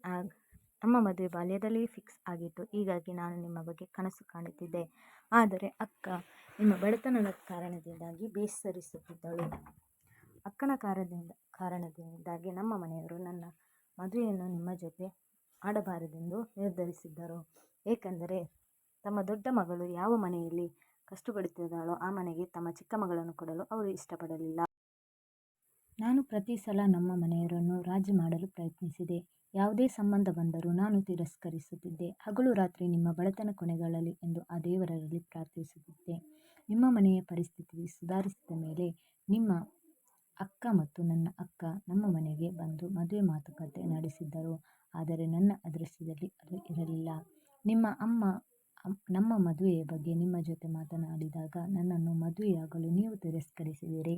Speaker 1: ನಮ್ಮ ಮದುವೆ ಬಾಲ್ಯದಲ್ಲಿಯೇ ಫಿಕ್ಸ್ ಆಗಿತ್ತು. ಹೀಗಾಗಿ ನಾನು ನಿಮ್ಮ ಬಗ್ಗೆ ಕನಸು ಕಾಣುತ್ತಿದ್ದೆ. ಆದರೆ ಅಕ್ಕ ನಿಮ್ಮ ಬಡತನದ ಕಾರಣದಿಂದಾಗಿ ಬೇಸರಿಸುತ್ತಿದ್ದಳು. ಅಕ್ಕನ ಕಾರಣದಿಂದಾಗಿ ನಮ್ಮ ಮನೆಯವರು ನನ್ನ ಮದುವೆಯನ್ನು ನಿಮ್ಮ ಜೊತೆ ಮಾಡಬಾರದೆಂದು ನಿರ್ಧರಿಸಿದ್ದರು. ಏಕೆಂದರೆ ತಮ್ಮ ದೊಡ್ಡ ಮಗಳು ಯಾವ ಮನೆಯಲ್ಲಿ ಕಷ್ಟಪಡುತ್ತಿದ್ದಾಳೋ ಆ ಮನೆಗೆ ತಮ್ಮ ಚಿಕ್ಕ ಮಗಳನ್ನು ಕೊಡಲು ಅವರು ಇಷ್ಟಪಡಲಿಲ್ಲ. ನಾನು ಪ್ರತಿ ಸಲ ನಮ್ಮ ಮನೆಯವರನ್ನು ರಾಜಿ ಮಾಡಲು ಪ್ರಯತ್ನಿಸಿದೆ. ಯಾವುದೇ ಸಂಬಂಧ ಬಂದರೂ ನಾನು ತಿರಸ್ಕರಿಸುತ್ತಿದ್ದೆ. ಹಗಲು ರಾತ್ರಿ ನಿಮ್ಮ ಬಡತನ ಕೊನೆಗಾಣಲಿ ಎಂದು ಆ ದೇವರಲ್ಲಿ ಪ್ರಾರ್ಥಿಸುತ್ತಿದ್ದೆ. ನಿಮ್ಮ ಮನೆಯ ಪರಿಸ್ಥಿತಿ ಸುಧಾರಿಸಿದ ಮೇಲೆ ನಿಮ್ಮ ಅಕ್ಕ ಮತ್ತು ನನ್ನ ಅಕ್ಕ ನಮ್ಮ ಮನೆಗೆ ಬಂದು ಮದುವೆ ಮಾತುಕತೆ ನಡೆಸಿದ್ದರು. ಆದರೆ ನನ್ನ ಅದೃಷ್ಟದಲ್ಲಿ ಅದು ಇರಲಿಲ್ಲ. ನಿಮ್ಮ ಅಮ್ಮ ನಮ್ಮ ಮದುವೆಯ ಬಗ್ಗೆ ನಿಮ್ಮ ಜೊತೆ ಮಾತನಾಡಿದಾಗ ನನ್ನನ್ನು ಮದುವೆಯಾಗಲು ನೀವು ತಿರಸ್ಕರಿಸಿದಿರಿ.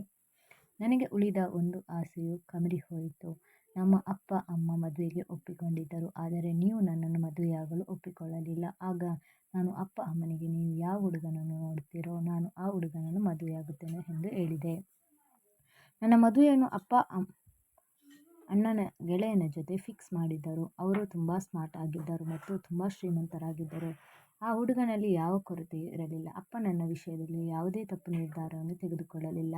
Speaker 1: ನನಗೆ ಉಳಿದ ಒಂದು ಆಸೆಯು ಕಮರಿಹೋಯಿತು. ನಮ್ಮ ಅಪ್ಪ ಅಮ್ಮ ಮದುವೆಗೆ ಒಪ್ಪಿಕೊಂಡಿದ್ದರು. ಆದರೆ ನೀವು ನನ್ನನ್ನು ಮದುವೆಯಾಗಲು ಒಪ್ಪಿಕೊಳ್ಳಲಿಲ್ಲ. ಆಗ ನಾನು ಅಪ್ಪ ಅಮ್ಮನಿಗೆ, ನೀವು ಯಾವ ಹುಡುಗನನ್ನು ನೋಡುತ್ತೀರೋ ನಾನು ಆ ಹುಡುಗನನ್ನು ಮದುವೆಯಾಗುತ್ತೇನೆ ಎಂದು ಹೇಳಿದೆ. ನನ್ನ ಮದುವೆಯನ್ನು ಅಪ್ಪ ಅಣ್ಣನ ಗೆಳೆಯನ ಜೊತೆ ಫಿಕ್ಸ್ ಮಾಡಿದ್ದರು. ಅವರು ತುಂಬ ಸ್ಮಾರ್ಟ್ ಆಗಿದ್ದರು ಮತ್ತು ತುಂಬ ಶ್ರೀಮಂತರಾಗಿದ್ದರು. ಆ ಹುಡುಗನಲ್ಲಿ ಯಾವ ಕೊರತೆಯೂ ಇರಲಿಲ್ಲ. ಅಪ್ಪ ನನ್ನ ವಿಷಯದಲ್ಲಿ ಯಾವುದೇ ತಪ್ಪು ನಿರ್ಧಾರವನ್ನು ತೆಗೆದುಕೊಳ್ಳಲಿಲ್ಲ.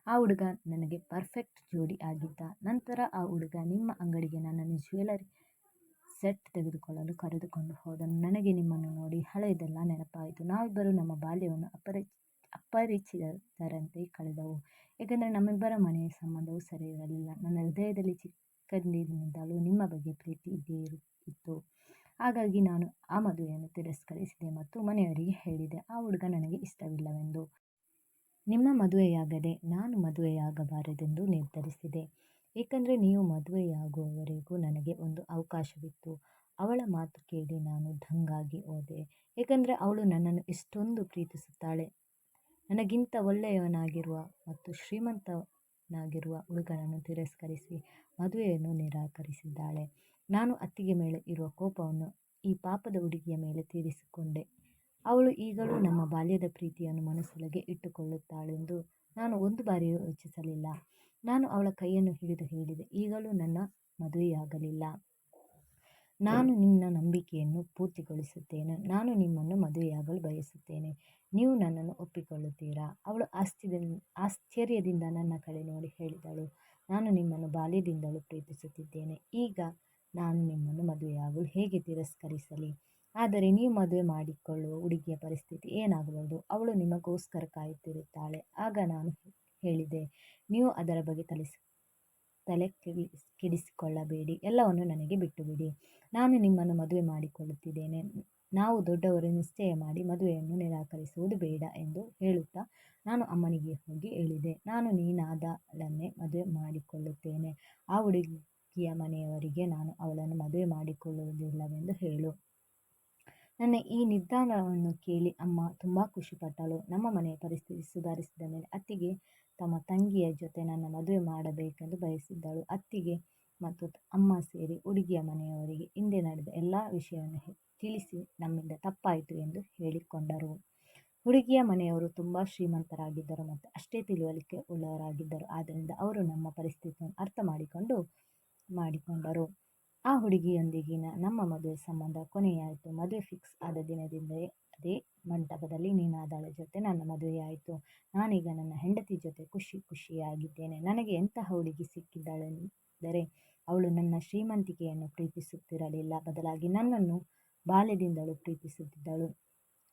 Speaker 1: ಆ ಹುಡುಗ ನನಗೆ ಪರ್ಫೆಕ್ಟ್ ಜೋಡಿ ಆಗಿದ್ದ. ನಂತರ ಆ ಹುಡುಗ ನಿಮ್ಮ ಅಂಗಡಿಗೆ ನನ್ನನ್ನು ಜ್ಯುವೆಲರಿ ಸೆಟ್ ತೆಗೆದುಕೊಳ್ಳಲು ಕರೆದುಕೊಂಡು ಹೋದನು. ನನಗೆ ನಿಮ್ಮನ್ನು ನೋಡಿ ಹಳೆಯದೆಲ್ಲ ನೆನಪಾಯಿತು. ನಾವಿಬ್ಬರು ನಮ್ಮ ಬಾಲ್ಯವನ್ನು ಅಪರಿಚಿತರಂತೆ ಕಳೆದೆವು. ಏಕೆಂದರೆ ನಮ್ಮಿಬ್ಬರ ಮನೆಯ ಸಂಬಂಧವು ಸರಿಯಿರಲಿಲ್ಲ. ನನ್ನ ಹೃದಯದಲ್ಲಿ ಚಿಕ್ಕಂದಿನಿಂದಲೂ ನಿಮ್ಮ ಬಗ್ಗೆ ಪ್ರೀತಿ ಇದ್ದೇ ಇತ್ತು. ಹಾಗಾಗಿ ನಾನು ಆ ಮದುವೆಯನ್ನು ತಿರಸ್ಕರಿಸಿದೆ ಮತ್ತು ಮನೆಯವರಿಗೆ ಹೇಳಿದೆ ಆ ಹುಡುಗ ನನಗೆ ಇಷ್ಟವಿಲ್ಲವೆಂದು. ನಿಮ್ಮ ಮದುವೆಯಾಗದೆ ನಾನು ಮದುವೆಯಾಗಬಾರದೆಂದು ನಿರ್ಧರಿಸಿದೆ. ಏಕೆಂದರೆ ನೀವು ಮದುವೆಯಾಗುವವರೆಗೂ ನನಗೆ ಒಂದು ಅವಕಾಶವಿತ್ತು. ಅವಳ ಮಾತು ಕೇಳಿ ನಾನು ದಂಗಾಗಿ ಹೋದೆ. ಏಕೆಂದರೆ ಅವಳು ನನ್ನನ್ನು ಎಷ್ಟೊಂದು ಪ್ರೀತಿಸುತ್ತಾಳೆ. ನನಗಿಂತ ಒಳ್ಳೆಯವನಾಗಿರುವ ಮತ್ತು ಶ್ರೀಮಂತನಾಗಿರುವ ಹುಡುಗನನ್ನು ತಿರಸ್ಕರಿಸಿ ಮದುವೆಯನ್ನು ನಿರಾಕರಿಸಿದ್ದಾಳೆ. ನಾನು ಅತ್ತಿಗೆ ಮೇಲೆ ಇರುವ ಕೋಪವನ್ನು ಈ ಪಾಪದ ಹುಡುಗಿಯ ಮೇಲೆ ತೀರಿಸಿಕೊಂಡೆ. ಅವಳು ಈಗಲೂ ನಮ್ಮ ಬಾಲ್ಯದ ಪ್ರೀತಿಯನ್ನು ಮನಸ್ಸೊಳಗೆ ಇಟ್ಟುಕೊಳ್ಳುತ್ತಾಳೆಂದು ನಾನು ಒಂದು ಬಾರಿಯೂ ಯೋಚಿಸಲಿಲ್ಲ. ನಾನು ಅವಳ ಕೈಯನ್ನು ಹಿಡಿದು ಹೇಳಿದೆ, ಈಗಲೂ ನನ್ನ ಮದುವೆಯಾಗಲಿಲ್ಲ. ನಾನು ನಿನ್ನ ನಂಬಿಕೆಯನ್ನು ಪೂರ್ತಿಗೊಳಿಸುತ್ತೇನೆ. ನಾನು ನಿಮ್ಮನ್ನು ಮದುವೆಯಾಗಲು ಬಯಸುತ್ತೇನೆ. ನೀವು ನನ್ನನ್ನು ಒಪ್ಪಿಕೊಳ್ಳುತ್ತೀರಾ? ಅವಳು ಆಶ್ಚರ್ಯದಿಂದ ನನ್ನ ಕಡೆ ನೋಡಿ ಹೇಳಿದಳು, ನಾನು ನಿಮ್ಮನ್ನು ಬಾಲ್ಯದಿಂದಲೂ ಪ್ರೀತಿಸುತ್ತಿದ್ದೇನೆ. ಈಗ ನಾನು ನಿಮ್ಮನ್ನು ಮದುವೆಯಾಗಲು ಹೇಗೆ ತಿರಸ್ಕರಿಸಲಿ? ಆದರೆ ನೀವು ಮದುವೆ ಮಾಡಿಕೊಳ್ಳುವ ಹುಡುಗಿಯ ಪರಿಸ್ಥಿತಿ ಏನಾಗಬಹುದು? ಅವಳು ನಿಮಗೋಸ್ಕರ ಕಾಯುತ್ತಿರುತ್ತಾಳೆ. ಆಗ ನಾನು ಹೇಳಿದೆ, ನೀವು ಅದರ ಬಗ್ಗೆ ತಲೆ ಕೆಡಿಸಿಕೊಳ್ಳಬೇಡಿ. ಎಲ್ಲವನ್ನು ನನಗೆ ಬಿಟ್ಟುಬಿಡಿ. ನಾನು ನಿಮ್ಮನ್ನು ಮದುವೆ ಮಾಡಿಕೊಳ್ಳುತ್ತಿದ್ದೇನೆ. ನಾವು ದೊಡ್ಡವರು ನಿಶ್ಚಯ ಮಾಡಿ ಮದುವೆಯನ್ನು ನಿರಾಕರಿಸುವುದು ಬೇಡ ಎಂದು ಹೇಳುತ್ತಾ ನಾನು ಅಮ್ಮನಿಗೆ ಹೋಗಿ ಹೇಳಿದೆ, ನಾನು ನೀನಾದಳನ್ನೇ ಮದುವೆ ಮಾಡಿಕೊಳ್ಳುತ್ತೇನೆ. ಆ ಹುಡುಗಿಯ ಮನೆಯವರಿಗೆ ನಾನು ಅವಳನ್ನು ಮದುವೆ ಮಾಡಿಕೊಳ್ಳುವುದಿಲ್ಲವೆಂದು ಹೇಳು. ನನ್ನ ಈ ನಿರ್ಧಾರವನ್ನು ಕೇಳಿ ಅಮ್ಮ ತುಂಬ ಖುಷಿಪಟ್ಟಳು. ನಮ್ಮ ಮನೆಯ ಪರಿಸ್ಥಿತಿ ಸುಧಾರಿಸಿದ ಮೇಲೆ ಅತ್ತಿಗೆ ತಮ್ಮ ತಂಗಿಯ ಜೊತೆ ನನ್ನ ಮದುವೆ ಮಾಡಬೇಕೆಂದು ಬಯಸಿದ್ದಳು. ಅತ್ತಿಗೆ ಮತ್ತು ಅಮ್ಮ ಸೇರಿ ಹುಡುಗಿಯ ಮನೆಯವರಿಗೆ ಹಿಂದೆ ನಡೆದ ಎಲ್ಲ ವಿಷಯವನ್ನು ತಿಳಿಸಿ ನಮ್ಮಿಂದ ತಪ್ಪಾಯಿತು ಎಂದು ಹೇಳಿಕೊಂಡರು. ಹುಡುಗಿಯ ಮನೆಯವರು ತುಂಬ ಶ್ರೀಮಂತರಾಗಿದ್ದರು ಮತ್ತು ಅಷ್ಟೇ ತಿಳುವಳಿಕೆ ಉಳ್ಳವರಾಗಿದ್ದರು. ಆದ್ದರಿಂದ ಅವರು ನಮ್ಮ ಪರಿಸ್ಥಿತಿಯನ್ನು ಅರ್ಥ ಮಾಡಿಕೊಂಡರು. ಆ ಹುಡುಗಿಯೊಂದಿಗಿನ ನಮ್ಮ ಮದುವೆ ಸಂಬಂಧ ಕೊನೆಯಾಯಿತು. ಮದುವೆ ಫಿಕ್ಸ್ ಆದ ದಿನದಿಂದಲೇ ಅದೇ ಮಂಟಪದಲ್ಲಿ ನೀನಾದಳ ಜೊತೆ ನನ್ನ ಮದುವೆಯಾಯಿತು. ನಾನೀಗ ನನ್ನ ಹೆಂಡತಿ ಜೊತೆ ಖುಷಿಯಾಗಿದ್ದೇನೆ. ನನಗೆ ಎಂತಹ ಹುಡುಗಿ ಸಿಕ್ಕಿದ್ದಳೆಂದರೆ ಅವಳು ನನ್ನ ಶ್ರೀಮಂತಿಕೆಯನ್ನು ಪ್ರೀತಿಸುತ್ತಿರಲಿಲ್ಲ, ಬದಲಾಗಿ ನನ್ನನ್ನು ಬಾಲ್ಯದಿಂದಲೂ ಪ್ರೀತಿಸುತ್ತಿದ್ದಳು.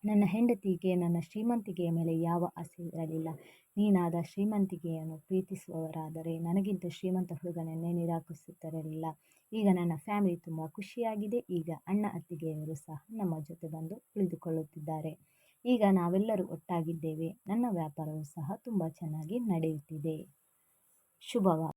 Speaker 1: ನನ್ನ ಹೆಂಡತಿಗೆ ನನ್ನ ಶ್ರೀಮಂತಿಕೆಯ ಮೇಲೆ ಯಾವ ಆಸೆ ಇರಲಿಲ್ಲ. ನೀನಾದ ಶ್ರೀಮಂತಿಕೆಯನ್ನು ಪ್ರೀತಿಸುವವರಾದರೆ ನನಗಿಂತ ಶ್ರೀಮಂತ ಹುಡುಗನನ್ನೇ ನಿರಾಕರಿಸುತ್ತಿರಲಿಲ್ಲ. ಈಗ ನನ್ನ ಫ್ಯಾಮಿಲಿ ತುಂಬ ಖುಷಿಯಾಗಿದೆ. ಈಗ ಅಣ್ಣ ಅತ್ತಿಗೆಯವರು ಸಹ ನಮ್ಮ ಜೊತೆ ಬಂದು ಉಳಿದುಕೊಳ್ಳುತ್ತಿದ್ದಾರೆ. ಈಗ ನಾವೆಲ್ಲರೂ ಒಟ್ಟಾಗಿದ್ದೇವೆ. ನನ್ನ ವ್ಯಾಪಾರವು ಸಹ ತುಂಬ ಚೆನ್ನಾಗಿ ನಡೆಯುತ್ತಿದೆ. ಶುಭವಾಗಲಿ.